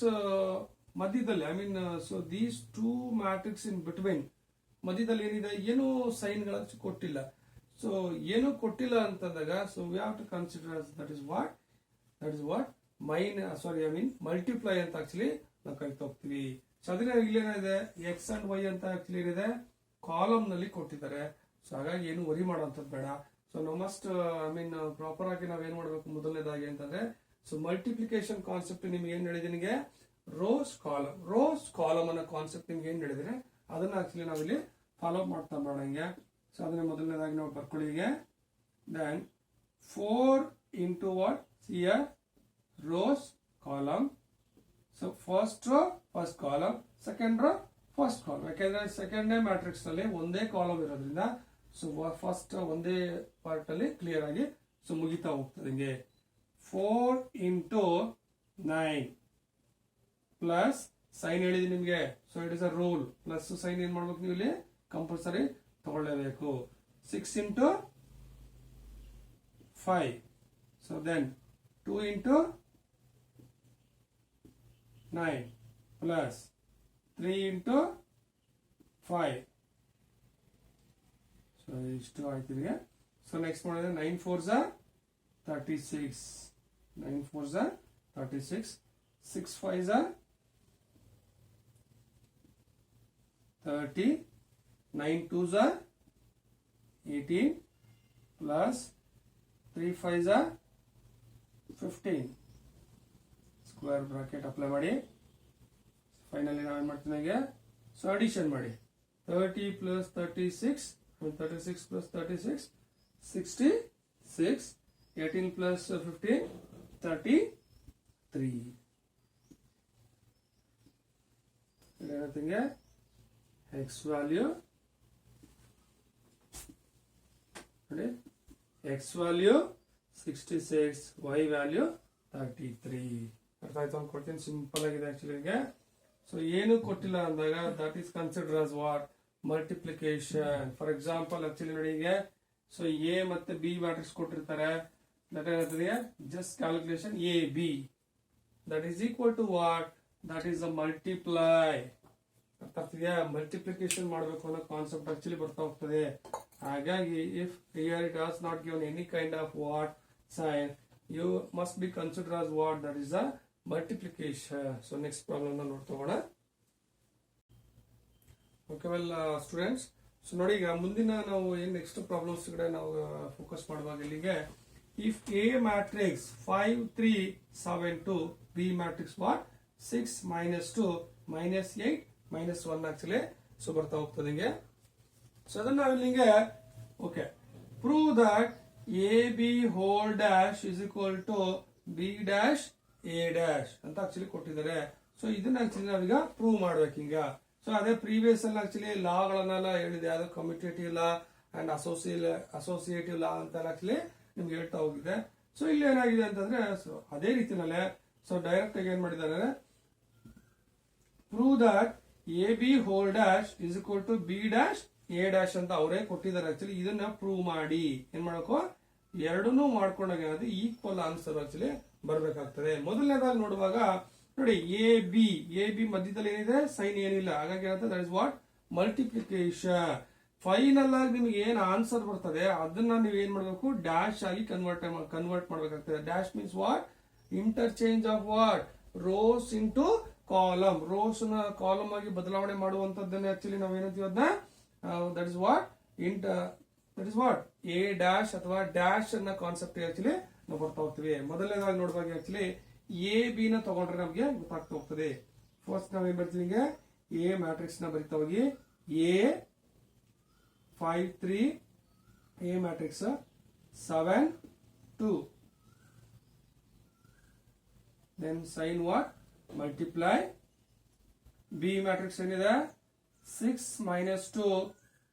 ಮಧ್ಯದಲ್ಲಿ so these 2 matrix in between ಮಧ್ಯದಲ್ಲಿ ಏನಿದೆ, ಏನು ಸೈನ್ ಗಳ ಕೊಟ್ಟಿಲ್ಲ. ಸೊ ಏನು ಕೊಟ್ಟಿಲ್ಲ ಅಂತಂದಾಗ so we have to consider that is what multiply ಅಂತ ಆಕ್ಚುಲಿ ನಾವು ಕಲಿತಾ ಹೋಗ್ತೀವಿ. ಸೊ ಅದನ್ನ ಇಲ್ಲೇನಿದೆ ಎಕ್ಸ್ ಅಂಡ್ ವೈ ಅಂತ ಆಕ್ಚುಲಿ ಏನಿದೆ ಕಾಲಮ್ ನಲ್ಲಿ ಕೊಟ್ಟಿದ್ದಾರೆ. ಸೊ ಹಾಗಾಗಿ ಏನು ವರಿ ಮಾಡೋಂಥದ್ದು ಬೇಡ. ಸೊ ನಾವು ಮಸ್ಟ್ ಪ್ರಾಪರ್ ಆಗಿ ನಾವ್ ಏನ್ ಮಾಡ್ಬೇಕು ಮೊದಲನೇದಾಗಿ ಅಂತಂದ್ರೆ, ಸೊ ಮಲ್ಟಿಪ್ಲಿಕೇಶನ್ ಕಾನ್ಸೆಪ್ಟ್ ನಿಮ್ಗೆ ಏನ್ ಹೇಳಿದೀನಿ, ರೋಸ್ ಕಾಲಮ್ ಅನ್ನೋ ಕಾನ್ಸೆಪ್ಟ್ ನಿಮ್ಗೆ ಏನ್ ಹೇಳಿದ್ರೆ ಅದನ್ನ ಆಕ್ಚುಲಿ ನಾವಿಲ್ಲಿ ಫಾಲೋ ಮಾಡ್ತಾ ಮಾಡೋಂಗೆ. ಸೊ ಅದನ್ನ ಮೊದಲನೇದಾಗಿ ನಾವು ಬರ್ಕೊಳ್ಳಿ ಹೀಗೆ. Then 4 into what here rows column. So first row first column, second row first column. ಯಾಕೆಂದ್ರೆ ಸೆಕೆಂಡ್ ಮ್ಯಾಟ್ರಿಕ್ಸ್ ನಲ್ಲಿ ಒಂದೇ ಕಾಲಮ್ ಇರೋದ್ರಿಂದ ಸೊ ಫಸ್ಟ್ ಒಂದೇ ಪಾರ್ಟ್ ಅಲ್ಲಿ ಕ್ಲಿಯರ್ ಆಗಿ ಸೊ ಮುಗಿತಾ ಹೋಗ್ತದೆ ಹಿಂಗೆ. 4 into 9 ಪ್ಲಸ್ ಸೈನ್ ಹೇಳಿದೀನಿ ನಿಮ್ಗೆ. So it is a rule, plus sign ಏನ್ ಮಾಡ್ಬೇಕು ನೀವು ಇಲ್ಲಿ ಕಂಪಲ್ಸರಿ ತಗೊಳ್ಳೇಬೇಕು. 6 into 5. So then 2 into 9 plus 3 into 5. So ಇಷ್ಟು ಆಯ್ತು ಇಲ್ಲಿಗೆ. ಸೊ ನೆಕ್ಸ್ಟ್ ಮಾಡಿದ್ರೆ 9 4s 36, 9 4s 36, 6 5s 30, 9 2s 18 plus 3 5s 15. Square bracket apply ಮಾಡಿ. ಫೈನಲಿ ನಾವೇನ್ ಮಾಡ್ತೀವಿ, ಸೊ ಅಡಿಷನ್ ಮಾಡಿ. 30 plus 36, 36 plus 36 66, 18 plus 15 33. X value ನೋಡಿ, ಎಕ್ಸ್ ವ್ಯಾಲ್ಯೂ 66, ವೈ ವ್ಯಾಲ್ಯೂ 33. ಅರ್ಥ ಆಯ್ತು ಅನ್ಕೊಳ್ತೀನಿ. ಸಿಂಪಲ್ ಆಗಿದೆ ಆಕ್ಚುಲಿ. ಸೊ ಏನು ಕೊಟ್ಟಿಲ್ಲ ಅಂದಾಗ that is consider as what multiplication. For example actually ನೋಡಿ, ಸೊ ಎ ಮತ್ತೆ ಬಿ ಮ್ಯಾಟ್ರಿಕ್ಸ್ ಕೊಟ್ಟಿರ್ತಾರೆ. ದಟ್ ಏನಾಗ್ತದೆ just calculation A B that is equal to what, that is a multiply. ಅರ್ಥ ಆಗ್ತಿದೆಯಾ? ಮಲ್ಟಿಪ್ಲಿಕೇಶನ್ ಮಾಡಬೇಕು ಅನ್ನೋ ಕಾನ್ಸೆಪ್ಟ್ ಆಕ್ಚುಲಿ ಬರ್ತಾ ಹೋಗ್ತದೆ. ಹಾಗಾಗಿ if here it has not given any kind of what sign, you must be considered as what, that is a multiplication. So next problem na ನೋಡ್ತಾ ಹೋಗೋಣ. Okay, well students, so ನೋಡಿ ಈಗ ಮುಂದಿನ ನಾವು ಏನ್ ನೆಕ್ಸ್ಟ್ ಪ್ರಾಬ್ಲಮ್ಸ್ ಕಡೆ ನಾವು focus ಮಾಡುವಾಗ ಇಲ್ಲಿಗೆ if A matrix 5 3 7 2 B matrix what 6 -2 -8 -1 actually so ಬರ್ತಾ ಹೋಗ್ತದೆ ಹಿಂಗೆ. ಸೊ ಅದನ್ನ ನಾವು ಇಲ್ಲಿಗೆ okay prove that A B whole dash is equal to B dash A dash ಅಂತ ಆಕ್ಚುಲಿ ಕೊಟ್ಟಿದ್ದಾರೆ. ಸೊ ಇದನ್ನ ಆಕ್ಚುಲಿ ನಾವೀಗ ಪ್ರೂವ್ ಮಾಡ್ಬೇಕು ಹಿಂಗ. ಸೊ ಅದೇ ಪ್ರೀವಿಯಸ್ ಅಲ್ಲಿ ಆಕ್ಚುಲಿ ಲಾಗಳನ್ನೆಲ್ಲ ಹೇಳಿದೆ, ಯಾವ್ದು ಕಮ್ಯುಟೇಟಿವ್ ಲಾ ಅಂಡ್ ಅಸೋಸಿಯೇಟಿವ್ ಲಾ ಅಂತ ಆಕ್ಚುಲಿ ನಿಮ್ಗೆ ಹೇಳ್ತಾ ಹೋಗಿದೆ. ಸೊ ಇಲ್ಲಿ ಏನಾಗಿದೆ ಅಂತಂದ್ರೆ ಸೊ ಅದೇ ರೀತಿನಲ್ಲೇ ಸೊ ಡೈರೆಕ್ಟ್ ಆಗಿ ಏನ್ ಮಾಡಿದ್ದಾರೆ, prove that A B whole dash is equal to B dash A dash ಅಂತ ಅವರೇ ಕೊಟ್ಟಿದ್ದಾರೆ. ಆಕ್ಚುಲಿ ಇದನ್ನ ಪ್ರೂವ್ ಮಾಡಿ ಏನ್ ಮಾಡಬೇಕು, ಎರಡನ್ನೂ ಮಾಡ್ಕೊಂಡಾಗ ಏನಾದ್ರು ಈಕ್ವಲ್ ಆನ್ಸರ್ ಆಕ್ಚುಲಿ ಬರ್ಬೇಕಾಗ್ತದೆ. ಮೊದಲನೇದಾಗಿ ನೋಡುವಾಗ ನೋಡಿ ಎ ಬಿ ಮಧ್ಯದಲ್ಲಿ ಏನಿದೆ, ಸೈನ್ ಏನಿಲ್ಲ, ಹಾಗಾಗಿ ಏನಾಗ್ತದೆ that is what multiplication. Final ಆಗಿ ನಿಮ್ಗೆ ಏನ್ ಆನ್ಸರ್ ಬರ್ತದೆ ಅದನ್ನ ನೀವು ಏನ್ ಮಾಡ್ಬೇಕು, ಡ್ಯಾಶ್ ಆಗಿ ಕನ್ವರ್ಟ್ ಮಾಡ್ಬೇಕಾಗ್ತದೆ. Dash means what, interchange of what, rows into column. Rows ನ ಕಾಲಮ್ ಆಗಿ ಬದಲಾವಣೆ ಮಾಡುವಂತದ್ದನ್ನ ಆಕ್ಚುಲಿ ನಾವು ಏನಂತೀವಿ ಅದನ್ನ that is what A dash ಅಥವಾ ಡ್ಯಾಶ್ ಅನ್ನೋ ಕಾನ್ಸೆಪ್ಟ್ ಆಕ್ಚುಲಿ ನಾವು ಬರ್ತಾ ಹೋಗ್ತೀವಿ. ಮೊದಲನೇದಾಗಿ ನೋಡುವಾಗ ಆಕ್ಚುಲಿ ಎ ಬಿ ನ ತಗೊಂಡ್ರೆ ನಮಗೆ ಗೊತ್ತಾಗ್ತಾ ಹೋಗ್ತದೆ. ಫಸ್ಟ್ ನಾವ್ ಏನ್ ಬರ್ತೀವಿ, ಎ ಮ್ಯಾಟ್ರಿಕ್ಸ್ ನ ಬರಿತಾ ಹೋಗಿ A 5 3 A matrix 7 2 then sign what multiply. B matrix ಏನಿದೆ 6 -2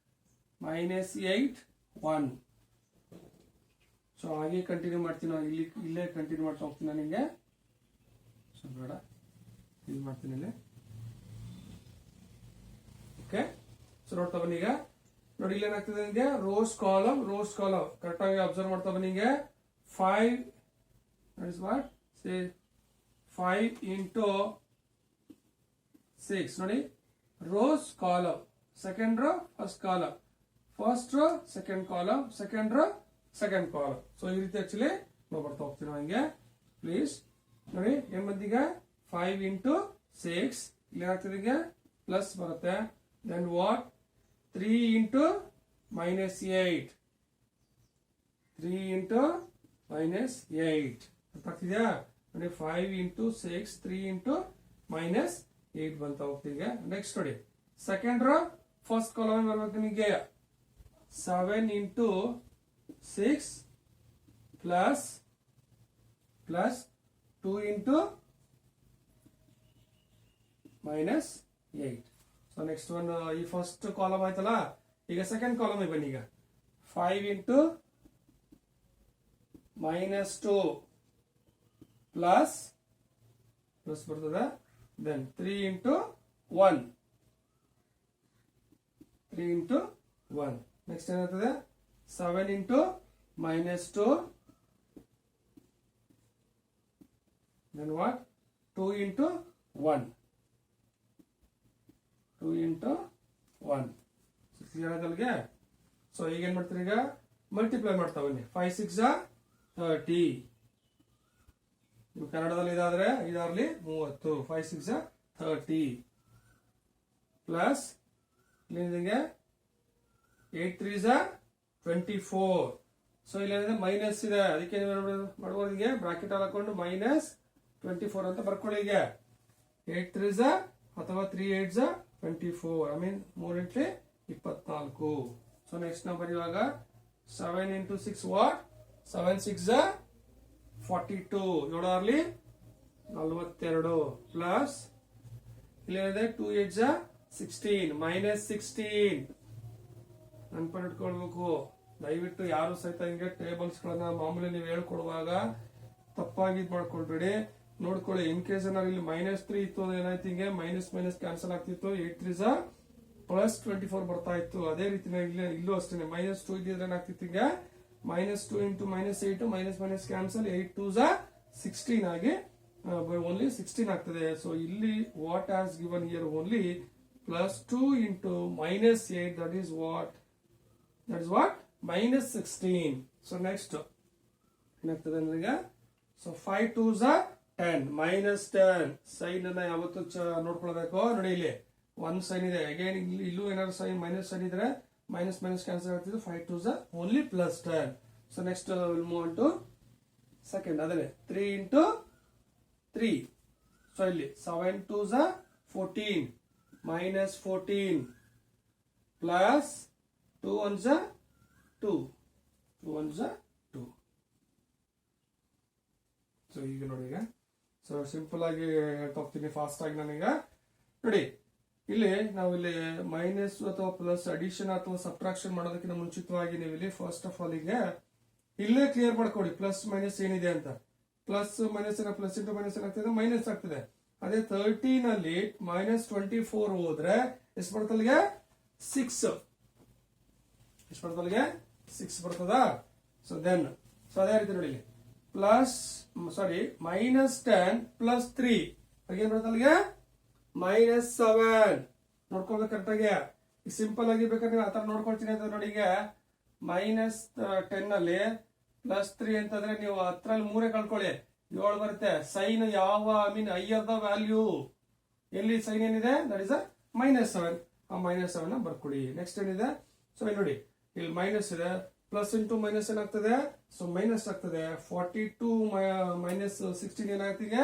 -8 1. ಸೊ ಹಾಗೆ ಕಂಟಿನ್ಯೂ ಮಾಡ್ತೀನಿ ನಾನು, ಇಲ್ಲೇ ಕಂಟಿನ್ಯೂ ಮಾಡ್ತಾ ಹೋಗ್ತೀನಿ ನಾನು ಹಿಂಗೆ. ಸೊ ಬೇಡ ಇಲ್ಲಿ ಮಾಡ್ತೀನಿ ಇಲ್ಲಿ. ಓಕೆ ಸೊ ನೋಡ್ತಾ ಬನ್ನಿ ಈಗ ನೋಡಿ ಇಲ್ಲಿ ಏನಾಗ್ತದೆ ನಿಮಗೆ, ರೋಸ್ ಕಾಲಮ್ ಕರೆಕ್ಟ್ ಆಗಿ ಅಬ್ಸರ್ವ್ ಮಾಡ್ತಾ ಬನ್ನಿ ಹಿಂಗೆ. 5 that is what say 5 into 6 ನೋಡಿ, rose column, second row first column, first row second column, second row second column. So ಈ ರೀತಿ ಆಕ್ಚುಲಿ ನಾವು ಬರ್ತಾ ಹೋಗ್ತೀವಿ ಹಂಗೆ. ಪ್ಲೀಸ್ ನೋಡಿ ಏನ್ ಬಂದೀಗ 5 ಇಂಟು 6 ಇಲ್ಲಿ ಏನಾಗ್ತದೆ ಈಗ ಪ್ಲಸ್ ಬರುತ್ತೆ. ದೆನ್ ವಾಟ್ 3 ಇಂಟು -8 3 ಇಂಟು -8 ಗೊತ್ತಾಗ್ತಿದ್ಯಾ ನೋಡಿ. 5 ಇಂಟು 6 3 ಇಂಟು -8 ಬಂತ ಹೋಗ್ತೀವಿ. ನೆಕ್ಸ್ಟ್ ನೋಡಿ ಸೆಕೆಂಡ್ ರೋ ಫಸ್ಟ್ ಕಾಲಮ್ ಬರ್ಬೇಕು ನಿಮಗೆ 7 into 6 plus 2 into -8. So next one ಈ ಫಸ್ಟ್ ಕಾಲಮ್ ಆಯ್ತಲ್ಲ, ಈಗ ಸೆಕೆಂಡ್ ಕಾಲಮ್ ಬನ್ನಿ. ಈಗ 5 ಇಂಟು -2 ಪ್ಲಸ್ ಬರ್ತದೆ. ದೆನ್ 3 ಇಂಟು 1 ನೆಕ್ಸ್ಟ್ ಏನಾಗ್ತದೆ 7 into -2 then what 2 into 1 clear ಆದಲ್ಗೆ. ಸೊ ಈಗ ಏನ್ ಮಾಡ್ತೀರಿ, ಈಗ ಮಲ್ಟಿಪ್ಲೈ ಮಾಡ್ತಾ ಬನ್ನಿ. 5 6 30. ನೀವು ಕನ್ನಡದಲ್ಲಿ ಇದಾದ್ರೆ 5 30 5 6 30 ಪ್ಲಸ್ ಇಲ್ಲಿಂದ 8 3 24. ಸೊ ಇಲ್ಲಿ ಮೈನಸ್ ಇದೆ, ಅದಕ್ಕೆ ಮಾಡ್ಬೋದು ಹೀಗೆ ಬ್ರಾಕೆಟ್ ಅಲ್ಲಿ ಹಾಕೊಂಡು -24 ಅಂತ ಬರ್ಕೊಳ್ಳಿ. ಈಗ 8 3 ಅಥವಾ 3 8 24, ಐ ಮೀನ್ 3 8 24. ಸೊ ನೆಕ್ಸ್ಟ್ ನಾವು ಬರೆಯುವಾಗ 7 ಇಂಟು 6 ವಾಟ್ 7 6 42 7 42 ಪ್ಲಸ್ ಇಲ್ಲಿ 2 8 16 -16. ನೆನ್ಪಿಟ್ಕೊಳ್ಬೇಕು, ದಯವಿಟ್ಟು ಯಾರು ಸಹಿತ ಹಿಂಗೆ ಟೇಬಲ್ಸ್ ಗಳನ್ನ ಮಾಮೂಲಿ ನೀವು ಹೇಳ್ಕೊಡುವಾಗ ತಪ್ಪಾಗಿ ಮಾಡ್ಕೊಳ್ಬೇಡಿ. ನೋಡ್ಕೊಳ್ಳಿ, ಇನ್ ಕೇಸ್ ಏನಾದ್ರು ಇಲ್ಲಿ -3 ಇತ್ತು ಅಂದ್ರೆ ಏನಾಯ್ತು, ಹಿಂಗೆ ಮೈನಸ್ ಕ್ಯಾನ್ಸಲ್ ಆಗ್ತಿತ್ತು. 8 3 +24 ಬರ್ತಾ ಇತ್ತು. ಅದೇ ರೀತಿ ಇಲ್ಲೂ ಅಷ್ಟೇ -2 ಇದ್ದಿದ್ರೆ ಏನಾಗ್ತಿತ್ತು, ಹಿಂಗೆ -2 ಇಂಟು -8 ಮೈನಸ್ ಕ್ಯಾನ್ಸಲ್ 8 2 16 ಆಗಿ ಓನ್ಲಿ 16 ಆಗ್ತದೆ. ಸೊ ಇಲ್ಲಿ what has given here only +2 into -8 that is what -16. So next ಏನಾಗ್ತದೆ ಅಂದ್ರೆ, ಸೊ 5 2 10 -10. ಸೈನ್ ಅನ್ನ ಯಾವತ್ತು ನೋಡ್ಕೊಳ್ಬೇಕು. ನೋಡಿ ಇಲ್ಲಿ 1 ಸೈನ್ ಇದೆ, ಅಗೇನ್ ಇಲ್ಲೂ ಏನಾದ್ರು ಸೈನ್ ಮೈನಸ್ ಸೈನ್ ಇದ್ರೆ minus minus cancel ಆಗ್ತಿದೆ 5 2s are only plus 10. So next we'll move on to second adane 3 into 3. So ಇಲ್ಲಿ 7 2s are 14 minus 14 plus 2 1s are 2 2 1s are 2. So ಈಗ ನೋಡಿ ಈಗ so simple ಆಗಿ ಹೇಳ್ತಾ ಹೋಗ್ತೀನಿ fast ಆಗಿ ನಾನೀಗ ನೋಡಿ ಇಲ್ಲಿ ನಾವು ಇಲ್ಲಿ ಮೈನಸ್ ಅಥವಾ ಪ್ಲಸ್ ಅಡಿಷನ್ ಅಥವಾ ಸಬ್ಟ್ರಾಕ್ಷನ್ ಮಾಡೋದಕ್ಕಿಂತ ಮುಂಚಿತವಾಗಿ ನೀವು ಇಲ್ಲಿ ಫಸ್ಟ್ ಆಫ್ ಆಲ್ ಈಗ ಇಲ್ಲೇ ಕ್ಲಿಯರ್ ಮಾಡ್ಕೊಡಿ ಪ್ಲಸ್ ಮೈನಸ್ ಏನಿದೆ ಅಂತ. Plus minus plus into minus ಏನಾಗ್ತದೆ ಮೈನಸ್ ಆಗ್ತದೆ. ಅದೇ 13 ಅಲ್ಲಿ ಮೈನಸ್ 24 ಹೋದ್ರೆ ಎಷ್ಟು ಬರ್ತಲ್ಲಿಗೆ 6 ಎಷ್ಟು ಬರ್ತಲ್ಲಿಗೆ 6 ಬರ್ತದ. ಸೊ ದೆನ್ ಸೊ ಅದೇ ರೀತಿ ನೋಡಿ ಇಲ್ಲಿ ಪ್ಲಸ್ ಸಾರಿ ಮೈನಸ್ 10 ಪ್ಲಸ್ 3 ಏನ್ ಬರ್ತಲ್ಲಿಗೆ ಮೈನಸ್ 7 ನೋಡ್ಕೋಬೇಕು ಕರೆಕ್ಟಾಗಿ. ಸಿಂಪಲ್ ಆಗಿ ಬೇಕಾದ್ರೆ ನೀವು ಆತರ ನೋಡ್ಕೊಳ್ತೀನಿ ಅಂತ ನೋಡಿ ಈಗ ಮೈನಸ್ 10 ಅಲ್ಲಿ ಪ್ಲಸ್ 3 ಅಂತಂದ್ರೆ ನೀವು 10 ಅಲ್ಲಿ 3 ಕಳ್ಕೊಳ್ಳಿ 7 ಬರುತ್ತೆ. ಸೈನ್ ಯಾವ I mean higher the value ಎಲ್ಲಿ ಸೈನ್ ಏನಿದೆ ದಟ್ ಇಸ್ ಮೈನಸ್ 7. ಆ ಮೈನಸ್ 7 ಬರ್ಕೊಡಿ. ನೆಕ್ಸ್ಟ್ ಏನಿದೆ ಸೊ ಇಲ್ಲಿ ನೋಡಿ ಇಲ್ಲಿ ಮೈನಸ್ ಇದೆ ಪ್ಲಸ್ ಇಂಟು ಮೈನಸ್ ಏನಾಗ್ತದೆ ಸೊ ಮೈನಸ್ ಆಗ್ತದೆ. 42 ಮೈನಸ್ 16 ಏನಾಗ್ತಿದೆ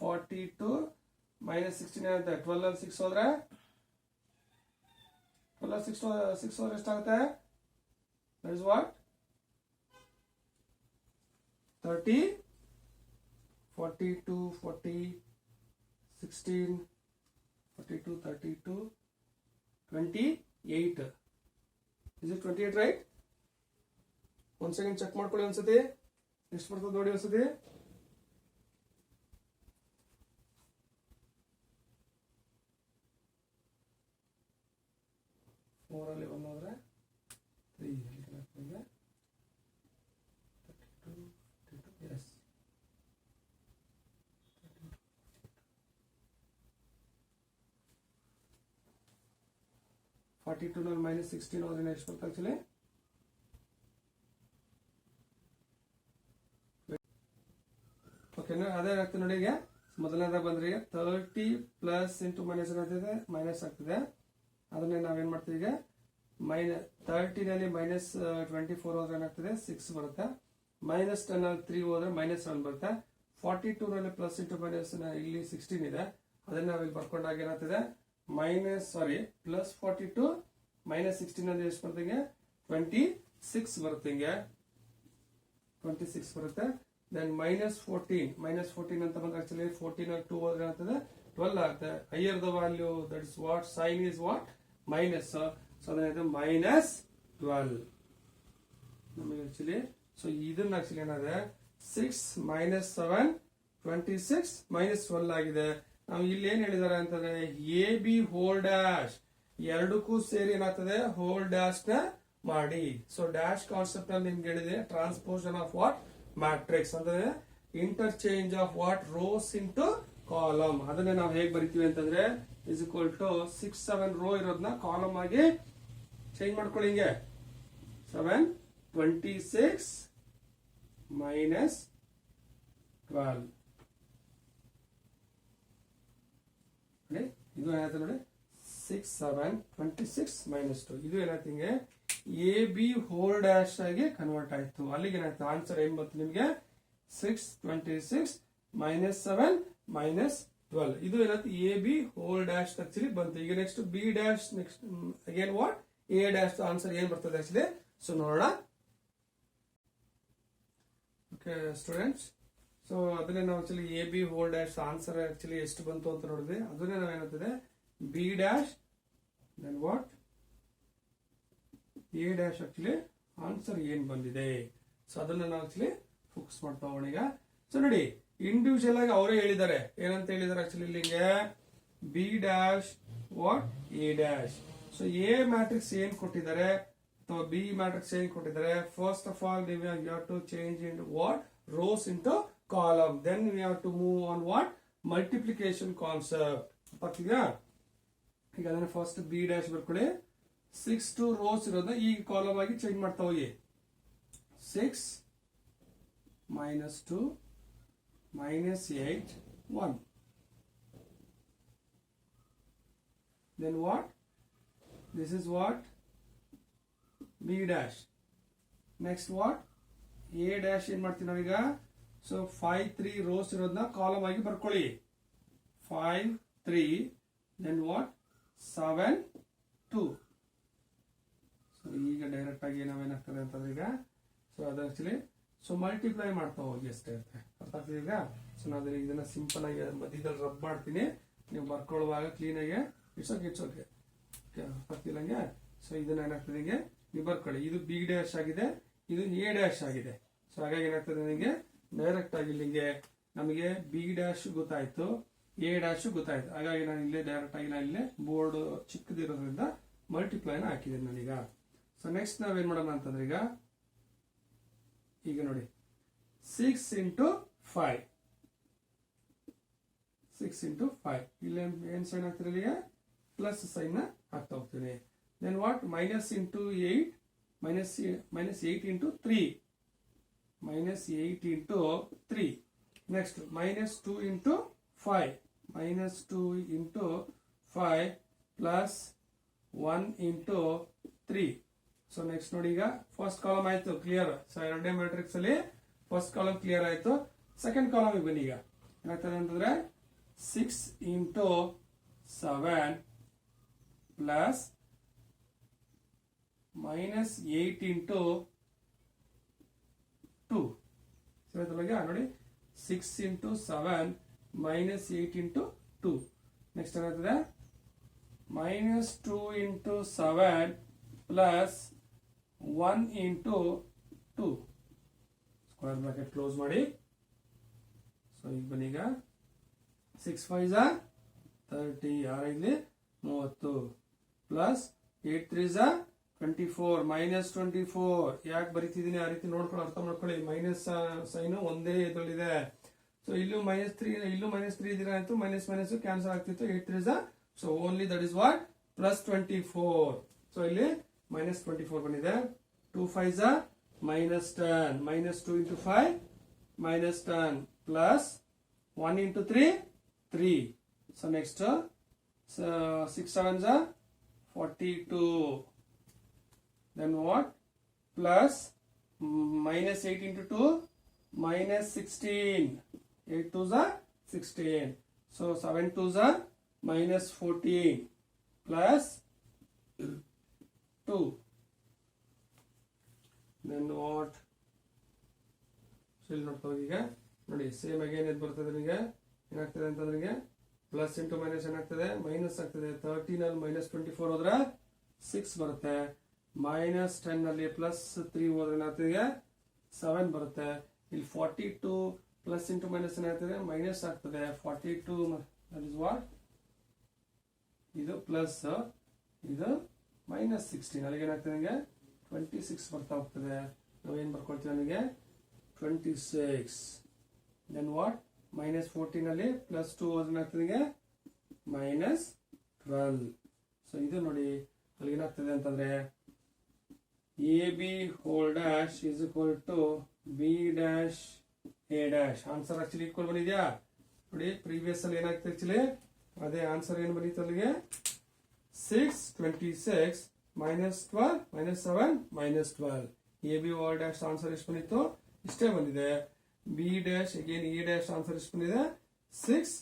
42 ಮೈನಸ್ 16 ಏನಾಗುತ್ತೆ 12 ಅಲ್ಲಿ 6 ಹೋದ್ರೆ 12 6 ಹೋದ್ರೆ ಎಷ್ಟಾಗುತ್ತೆ that is what 30 42 40 16 42 32 28 is it 28 right? ಒಂದ್ ಸೆಕೆಂಡ್ ಚೆಕ್ ಮಾಡ್ಕೊಳ್ಳಿ ಒಂದ್ಸತಿ ಎಷ್ಟು ಬರ್ತದೆ ನೋಡಿ ಒಂದ್ಸತಿ. ಫೋರ್ ಅಲ್ಲಿ 1 ಹೋದ್ರೆ 3 ಎಸ್ 42 ನಲ್ಲಿ ಮೈನಸ್ 16 ಹೋದ್ರೆ ಎಷ್ಟು ಬರ್ತದೆ ಆಕ್ಚುಲಿ ಓಕೆನಾ. ಅದೇ ಆಗ್ತದೆ ನೋಡಿ ಈಗ ಮೊದಲನೇದಾಗ ಬಂದ್ರೆ ಈಗ 30 ಪ್ಲಸ್ ಇಂಟು ಮೈನಸ್ ಏನಾಗ್ತದೆ ಮೈನಸ್ ಆಗ್ತದೆ. ಅದನ್ನೇ ನಾವೇನ್ ಮಾಡ್ತೀವಿ ಈಗ ಮೈನಸ್ 30 ನಲ್ಲಿ ಮೈನಸ್ 24 ಹೋದ್ರೆ ಏನಾಗ್ತದೆ 6 ಬರುತ್ತೆ. ಮೈನಸ್ 10 ನಲ್ಲಿ 3 ಹೋದ್ರೆ ಮೈನಸ್ 7 ಬರುತ್ತೆ. 42 ನಲ್ಲಿ ಪ್ಲಸ್ ಇಂಟು ಮೈನಸ್ ಇಲ್ಲಿ 16 ಇದೆ ಅದನ್ನ ನಾವಿಲ್ಲಿ ಬರ್ಕೊಂಡಾಗ ಏನಾಗ್ತದೆ ಮೈನಸ್ ಸಾರಿ ಪ್ಲಸ್ 42 ಮೈನಸ್ 16 ನಲ್ಲಿ ಎಷ್ಟು ಬರ್ತಂಗೆ 26 ಬರುತ್ತೆ 26 ಬರುತ್ತೆ. ದೆನ್ ಮೈನಸ್ 14 ಅಂತ ಬಂದ್ರೆ ಆಕ್ಚುಲಿ 14 ಅಲ್ಲಿ 2 ಹೋದ್ರೆ ಏನಾಗ್ತದೆ 12 ಆಗುತ್ತೆ. Higher the value that is what sign is what minus. So ಅದೇನಾಯ್ತು ಮೈನಸ್ 12 ನಮಗೆ ಆಕ್ಚುಲಿ. ಸೊ ಇದನ್ನ ಆಕ್ಚುಲಿ ಏನಾದ್ರೆ 6 ಮೈನಸ್ 7 26 ಮೈನಸ್ 12 ಆಗಿದೆ. ನಾವು ಇಲ್ಲಿ ಏನ್ ಹೇಳಿದಾರೆ ಅಂತಂದ್ರೆ ಎ ಬಿ ಹೋಲ್ ಡ್ಯಾಶ್ ಎರಡಕ್ಕೂ ಸೇರಿ ಏನಾಗ್ತದೆ ಹೋಲ್ ಡ್ಯಾಶ್ ನ ಮಾಡಿ. ಸೊ ಡ್ಯಾಶ್ ಕಾನ್ಸೆಪ್ಟ್ ಅಲ್ಲಿ ನಿಮ್ಗೆ ಹೇಳಿದೆ ಟ್ರಾನ್ಸ್ಪೋಷನ್ ಆಫ್ ವಾಟ್ ಮ್ಯಾಟ್ರಿಕ್ಸ್ ಅಂದ್ರೆ interchange of what rows into column. ಅದನ್ನೇ ನಾವು ಹೇಗೆ ಬರಿತೀವಿ ಅಂತಂದ್ರೆ ಇಸ್ ಈಕ್ವಲ್ ಟು 6 7 ರೋ ಇರೋದನ್ನ ಕಾಲಮ್ ಆಗಿ ಚೇಂಜ್ ಮಾಡ್ಕೊಳ್ಳಿ ಹಿಂಗೆ 7 26 ಮೈನಸ್ 12 ಇದು ಏನಾಯ್ತು ನೋಡಿ 6 7 26 ಮೈನಸ್ 2 ಇದು ಏನಾಯ್ತು ಹಿಂಗೆ ಎ ಬಿ ಹೋಲ್ ಡ್ಯಾಶ್ ಆಗಿ ಕನ್ವರ್ಟ್ ಆಯ್ತು. ಅಲ್ಲಿಗೆ ಏನಾಯ್ತು ಆನ್ಸರ್ ಏನ್ ಬಂತು ನಿಮ್ಗೆ 6 26 ಮೈನಸ್ 7 ಮೈನಸ್ 12 ಇದು ಏನಾಯ್ತು A B whole dash actually ಬಂತು. ಈಗ next B dash next again what A dash answer ಏನ್ ಬರ್ತದೆ ಆಕ್ಚುಲಿ. ಸೊ ನೋಡೋಣ ಓಕೆ ಸ್ಟೂಡೆಂಟ್ಸ್. ಸೊ ಅದನ್ನೇ ನಾವು actually A B whole dash answer actually ಎಷ್ಟು ಬಂತು ಅಂತ ನೋಡಿದ್ವಿ. ಅದನ್ನೇ ನಾವು ಏನಾಗ್ತದೆ B dash then what A dash actually answer ಏನ್ ಬಂದಿದೆ. ಸೊ ಅದನ್ನ ನಾವು ಆಕ್ಚುಲಿ ಫೋಕಸ್ ಮಾಡ್ತಾ ಹೋಗೋಣ ಈಗ. ಸೊ ನೋಡಿ ಇಂಡಿವಿಜುವಲ್ ಆಗಿ ಅವರೇ ಹೇಳಿದ್ದಾರೆ ಏನಂತ ಹೇಳಿದ್ದಾರೆ ಆಕ್ಚುಲಿ ಇಲ್ಲಿಗೆ B dash what A dash. So A matrix ಏನ್ ಕೊಟ್ಟಿದ್ದಾರೆ ಅಥವಾ ಬಿ ಮ್ಯಾಟ್ರಿಕ್ಸ್ ಏನ್ ಕೊಟ್ಟಿದ್ದಾರೆ first of all you have to change in what rows into column. Then we have to move on what multiplication concept. ಈಗ ಅದನ್ನ first be dash ಬರ್ಕೊಳ್ಳಿ 6 2 rose ಇರೋದನ್ನ ಈ ಕಾಲಮ್ ಆಗಿ ಚೇಂಜ್ ಮಾಡ್ತಾ ಹೋಗಿ 6 minus 2 minus 8 1 then what this is what B dash. Next what A dash ಏನ್ ಮಾಡ್ತೀವಿ ನಾವೀಗ, ಸೊ 5 3 ರೋಸ್ ಇರೋದನ್ನ ಕಾಲಮ್ ಆಗಿ ಬರ್ಕೊಳ್ಳಿ. 5 3 ದೆನ್ ವಾಟ್ 7 2. ಸೊ ಈಗ ಡೈರೆಕ್ಟ್ ಆಗಿ ನಾವೇನಾಗ್ತದೆ ಅಂತಂದ್ರೆ ಈಗ ಸೊ ಅದು ಆಕ್ಚುಲಿ ಸೊ ಮಲ್ಟಿಪ್ಲೈ ಮಾಡ್ತಾ ಹೋಗಿ ಅಷ್ಟೇ ಇರುತ್ತೆ. ಅರ್ಥ ಆಗ್ತದೆ ಈಗ. ಸೊ ನಾನು ಇದನ್ನ ಸಿಂಪಲ್ ಆಗಿ ಮಧ್ಯದಲ್ಲಿ ರಬ್ ಮಾಡ್ತೀನಿ, ನೀವು ಬರ್ಕೊಳ್ಳುವಾಗ ಕ್ಲೀನ್ ಆಗಿ ಇಟ್ಸ್ ಓಕೆ ಅರ್ಥ ಆಗ್ತಿಲ್ಲ ಹಂಗೆ. ಸೊ ಇದನ್ನ ಏನಾಗ್ತದೆ ಹಿಂಗೆ ನೀವು ಬರ್ಕೊಳ್ಳಿ. ಇದು ಬಿ ಡ್ಯಾಶ್ ಆಗಿದೆ, ಇದು ಎ ಡ್ಯಾಶ್ ಆಗಿದೆ. ಸೊ ಹಾಗಾಗಿ ಏನಾಗ್ತದೆ ನನಗೆ ಡೈರೆಕ್ಟ್ ಆಗಿ ಇಲ್ಲಿಗೆ ನಮಗೆ ಬಿ ಡ್ಯಾಶ್ ಗೊತ್ತಾಯ್ತು, ಎ ಡ್ಯಾಶ್ ಗೊತ್ತಾಯ್ತು. ಹಾಗಾಗಿ ನಾನು ಇಲ್ಲೇ ಡೈರೆಕ್ಟ್ ಆಗಿ ನಾನು ಇಲ್ಲೇ ಬೋರ್ಡ್ ಚಿಕ್ಕದಿರೋದ್ರಿಂದ ಮಲ್ಟಿಪ್ಲೈನ ಹಾಕಿದ್ದೀನಿ ನಾನೀಗ. ಸೊ ನೆಕ್ಸ್ಟ್ ನಾವೇನ್ ಮಾಡೋಣ ಅಂತಂದ್ರೆ ಈಗ ನೋಡಿ 6 into 5 ಇಲ್ಲಿ ಏನ್ ಸೈನ್ ಆಗ್ತಿರಲ್ಲ, ಈಗ ಪ್ಲಸ್ ಸೈನ್ ಹಾಕ್ತಾ ಹೋಗ್ತೀನಿ. Then what minus into 8 minus 8 into 3 next minus 2 into 5 plus 1 into 3. So next ನೋಡಿ ಈಗ ಫಸ್ಟ್ ಕಾಲಮ್ ಆಯ್ತು ಕ್ಲಿಯರ್. ಸೊ ಎರಡನೇ ಮ್ಯಾಟ್ರಿಕ್ಸ್ ಅಲ್ಲಿ ಫಸ್ಟ್ ಕಾಲಮ್ ಕ್ಲಿಯರ್ ಆಯ್ತು. ಸೆಕೆಂಡ್ ಕಾಲಮ್ ಬನ್ನಿ. ಈಗ ಏನಾಗ್ತದೆ ಅಂತಂದ್ರೆ 6 into 7 plus minus 8 into 2. ನೋಡಿ 6 into 7 minus 8 into 2. ನೆಕ್ಸ್ಟ್ ಏನಾಗ್ತದೆ minus 2 into 7 plus 1 into 2. Square bracket close ಮಾಡಿ. ಸೊ ಈಗ ಬನ್ನಿ, ಈಗ 6 5 30 6 30 ಪ್ಲಸ್ 8 3 24 ಮೈನಸ್ 24. ಯಾಕೆ ಬರೀತಿದ್ದೀನಿ ಆ ರೀತಿ ನೋಡ್ಕೊಂಡು ಅರ್ಥ ಮಾಡ್ಕೊಳ್ಳಿ. ಮೈನಸ್ ಸೈನ್ ಒಂದೇ ಇದರಲ್ಲಿದೆ. ಸೊ ಇಲ್ಲೂ -3 ಇಲ್ಲೂ -3 ಇದೀರ ಆಯ್ತು, ಮೈನಸ್ ಕ್ಯಾನ್ಸಲ್ ಆಗ್ತಿತ್ತು. 8 3 so only that is what plus 24. So ಇಲ್ಲಿ -24 ಬಂದಿದೆ. 2 5 -10 -2 into 5 -10 plus 1 into 3 3. So next 6 7 42. Then what plus minus 8 into 2 minus 16. 8 2 16. So 7 2 minus 14 plus 2. Then what? ಇಲ್ಲಿ ನೋಡ್ತಾ ಹೋಗಿ. ಈಗ ನೋಡಿ ಸೇಮ್ ಅಗೇನ್ ಇದು ಬರ್ತದೆ. ಈಗ ಏನಾಗ್ತದೆ ಅಂತಂದ್ರೆ ಪ್ಲಸ್ ಇಂಟು ಮೈನಸ್ ಏನಾಗ್ತದೆ ಮೈನಸ್ ಆಗ್ತದೆ. 13 ಅಲ್ಲಿ -24 ಹೋದ್ರೆ 6 ಬರುತ್ತೆ. -10 ನಲ್ಲಿ ಪ್ಲಸ್ 3 ಹೋದ್ರೆ ಏನಾಗ್ತದೆ 7 ಬರುತ್ತೆ. ಇಲ್ಲಿ 42 ಪ್ಲಸ್ ಇಂಟು ಮೈನಸ್ ಏನಾಗ್ತದೆ ಮೈನಸ್ ಆಗ್ತದೆ. 42 ದಟ್ ಇಸ್ ವಾಟ್ ಇದು ಪ್ಲಸ್ ಇದು -16 ಅಲ್ಲಿಗೆ ಏನಾಗ್ತದೆ 26 ಬರ್ತಾ ಹೋಗ್ತದೆ. ನಾವೇನ್ ಬರ್ಕೊಳ್ತೀವಿ ನನಗೆ 26. ದೆನ್ ವಾಟ್ -14 ಅಲ್ಲಿ ಪ್ಲಸ್ 2 ಏನಾಗ್ತದೆ -12. ಸೊ ಇದು ನೋಡಿ ಅಲ್ಲಿ ಏನಾಗ್ತದೆ ಅಂತಂದ್ರೆ AB whole dash is equal to B dash A dash. Answer actually equal ಬಂದಿದ್ಯಾ ನೋಡಿ. ಪ್ರೀವಿಯಸ್ ಅಲ್ಲಿ ಏನಾಗ್ತದೆ ಆಕ್ಚುಲಿ ಅದೇ ಆನ್ಸರ್ ಏನು ಬಂದಿತ್ತು ಅಲ್ಲಿಗೆ 6 26 -12 -7 -12. AB whole dash ಆನ್ಸರ್ ಎಷ್ಟು ಬಂದಿತ್ತು ಇಷ್ಟೇ ಬಂದಿದೆ. B dash again A dash answer ಎಷ್ಟು ಬಂದಿದೆ 6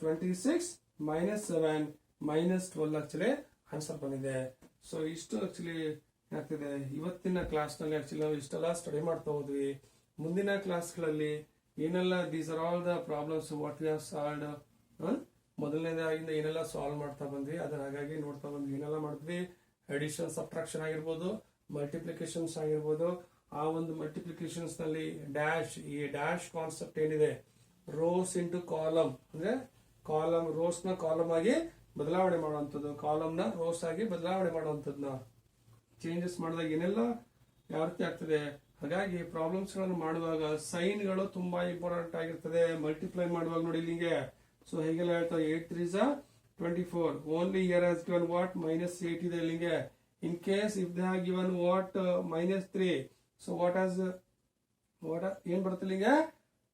26 -7 -12 ಆಕ್ಚುಲಿ ಆನ್ಸರ್ ಬಂದಿದೆ. ಸೊ ಇಷ್ಟು ಆಕ್ಚುಲಿ ಏನಾಗ್ತಿದೆ ಇವತ್ತಿನ ಕ್ಲಾಸ್ ನಲ್ಲಿ ಆಕ್ಚುಲಿ ನಾವು ಇಷ್ಟೆಲ್ಲ ಸ್ಟಡಿ ಮಾಡ್ತಾ ಹೋದ್ವಿ. ಮುಂದಿನ ಕ್ಲಾಸ್ಗಳಲ್ಲಿ ಏನೆಲ್ಲ these are all the problems what we have solved. ಮೊದಲನೇದಾಗಿಂದ ಏನೆಲ್ಲ ಸಾಲ್ವ್ ಮಾಡ್ತಾ ಬಂದ್ವಿ ಅದನ್ನ ಹಾಗಾಗಿ ನೋಡ್ತಾ ಬಂದ್ವಿ. ಏನೆಲ್ಲ ಮಾಡಿದ್ವಿ ಅಡಿಷನ್ ಸಬ್ಟ್ರಾಕ್ಷನ್ ಆಗಿರ್ಬೋದು, ಮಲ್ಟಿಪ್ಲಿಕೇಶನ್ಸ್ ಆಗಿರ್ಬೋದು. ಆ ಒಂದು ಮಲ್ಟಿಪ್ಲಿಕೇಶನ್ಸ್ ನಲ್ಲಿ ಡ್ಯಾಶ್ ಈ ಡ್ಯಾಶ್ ಕಾನ್ಸೆಪ್ಟ್ ಏನಿದೆ ರೋಸ್ ಇಂಟು ಕಾಲಮ್ ಅಂದ್ರೆ ಕಾಲಮ್ ರೋಸ್ ನ ಕಾಲಮ್ ಆಗಿ ಬದಲಾವಣೆ ಮಾಡುವಂಥದ್ದು, ಕಾಲಮ್ ನ ರೋಸ್ ಆಗಿ ಬದಲಾವಣೆ ಮಾಡುವಂಥದ್ದನ್ನ ಚೇಂಜಸ್ ಮಾಡಿದಾಗ ಏನೆಲ್ಲ ಯಾವ ರೀತಿ ಆಗ್ತದೆ. ಹಾಗಾಗಿ ಪ್ರಾಬ್ಲಮ್ಸ್ ಗಳನ್ನು ಮಾಡುವಾಗ ಸೈನ್ ಗಳು ತುಂಬಾ ಇಂಪಾರ್ಟೆಂಟ್ ಆಗಿರ್ತದೆ. ಮಲ್ಟಿಪ್ಲೈ ಮಾಡುವಾಗ ನೋಡಿ ಇಲ್ಲಿಗೆ ಸೊ ಹೇಗೆಲ್ಲ ಹೇಳ್ತಾರೆ 8 3 24 only here has given what -8 ಇದೆ ಇಲ್ಲಿಗೆ. In case if they have given what -3 so what ಏನ್ ಬರುತ್ತೆ ಇಲ್ಲಿಗೆ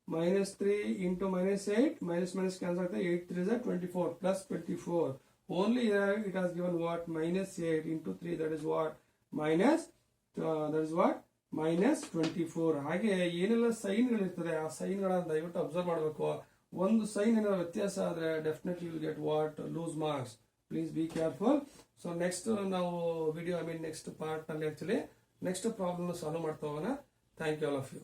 -3 into -8 minus ಕ್ಯಾನ್ಸಲ್ ಆಗುತ್ತೆ. 8 3 24 plus 24 only here it has given what -8 into 3 that is what minus that is what minus 24. ಹಾಗೆ ಏನೆಲ್ಲ ಸೈನ್ಗಳಿರ್ತದೆ ಆ ಸೈನ್ಗಳನ್ನ ದಯವಿಟ್ಟು ಅಬ್ಸರ್ವ್ ಮಾಡಬೇಕು. ಒಂದು ಸೈನ್ ಏನಾದ್ರು ವ್ಯತ್ಯಾಸ ಆದ್ರೆ definitely will get what lose marks. Please be careful. So next ನಾವು ವಿಡಿಯೋ ನೆಕ್ಸ್ಟ್ ಪಾರ್ಟ್ ನಲ್ಲಿ ಆಕ್ಚುಲಿ ನೆಕ್ಸ್ಟ್ ಪ್ರಾಬ್ಲಮ್ ಸಾಲ್ವ್ ಮಾಡ್ತಾ ಹೋಗೋಣ. Thank you all of you.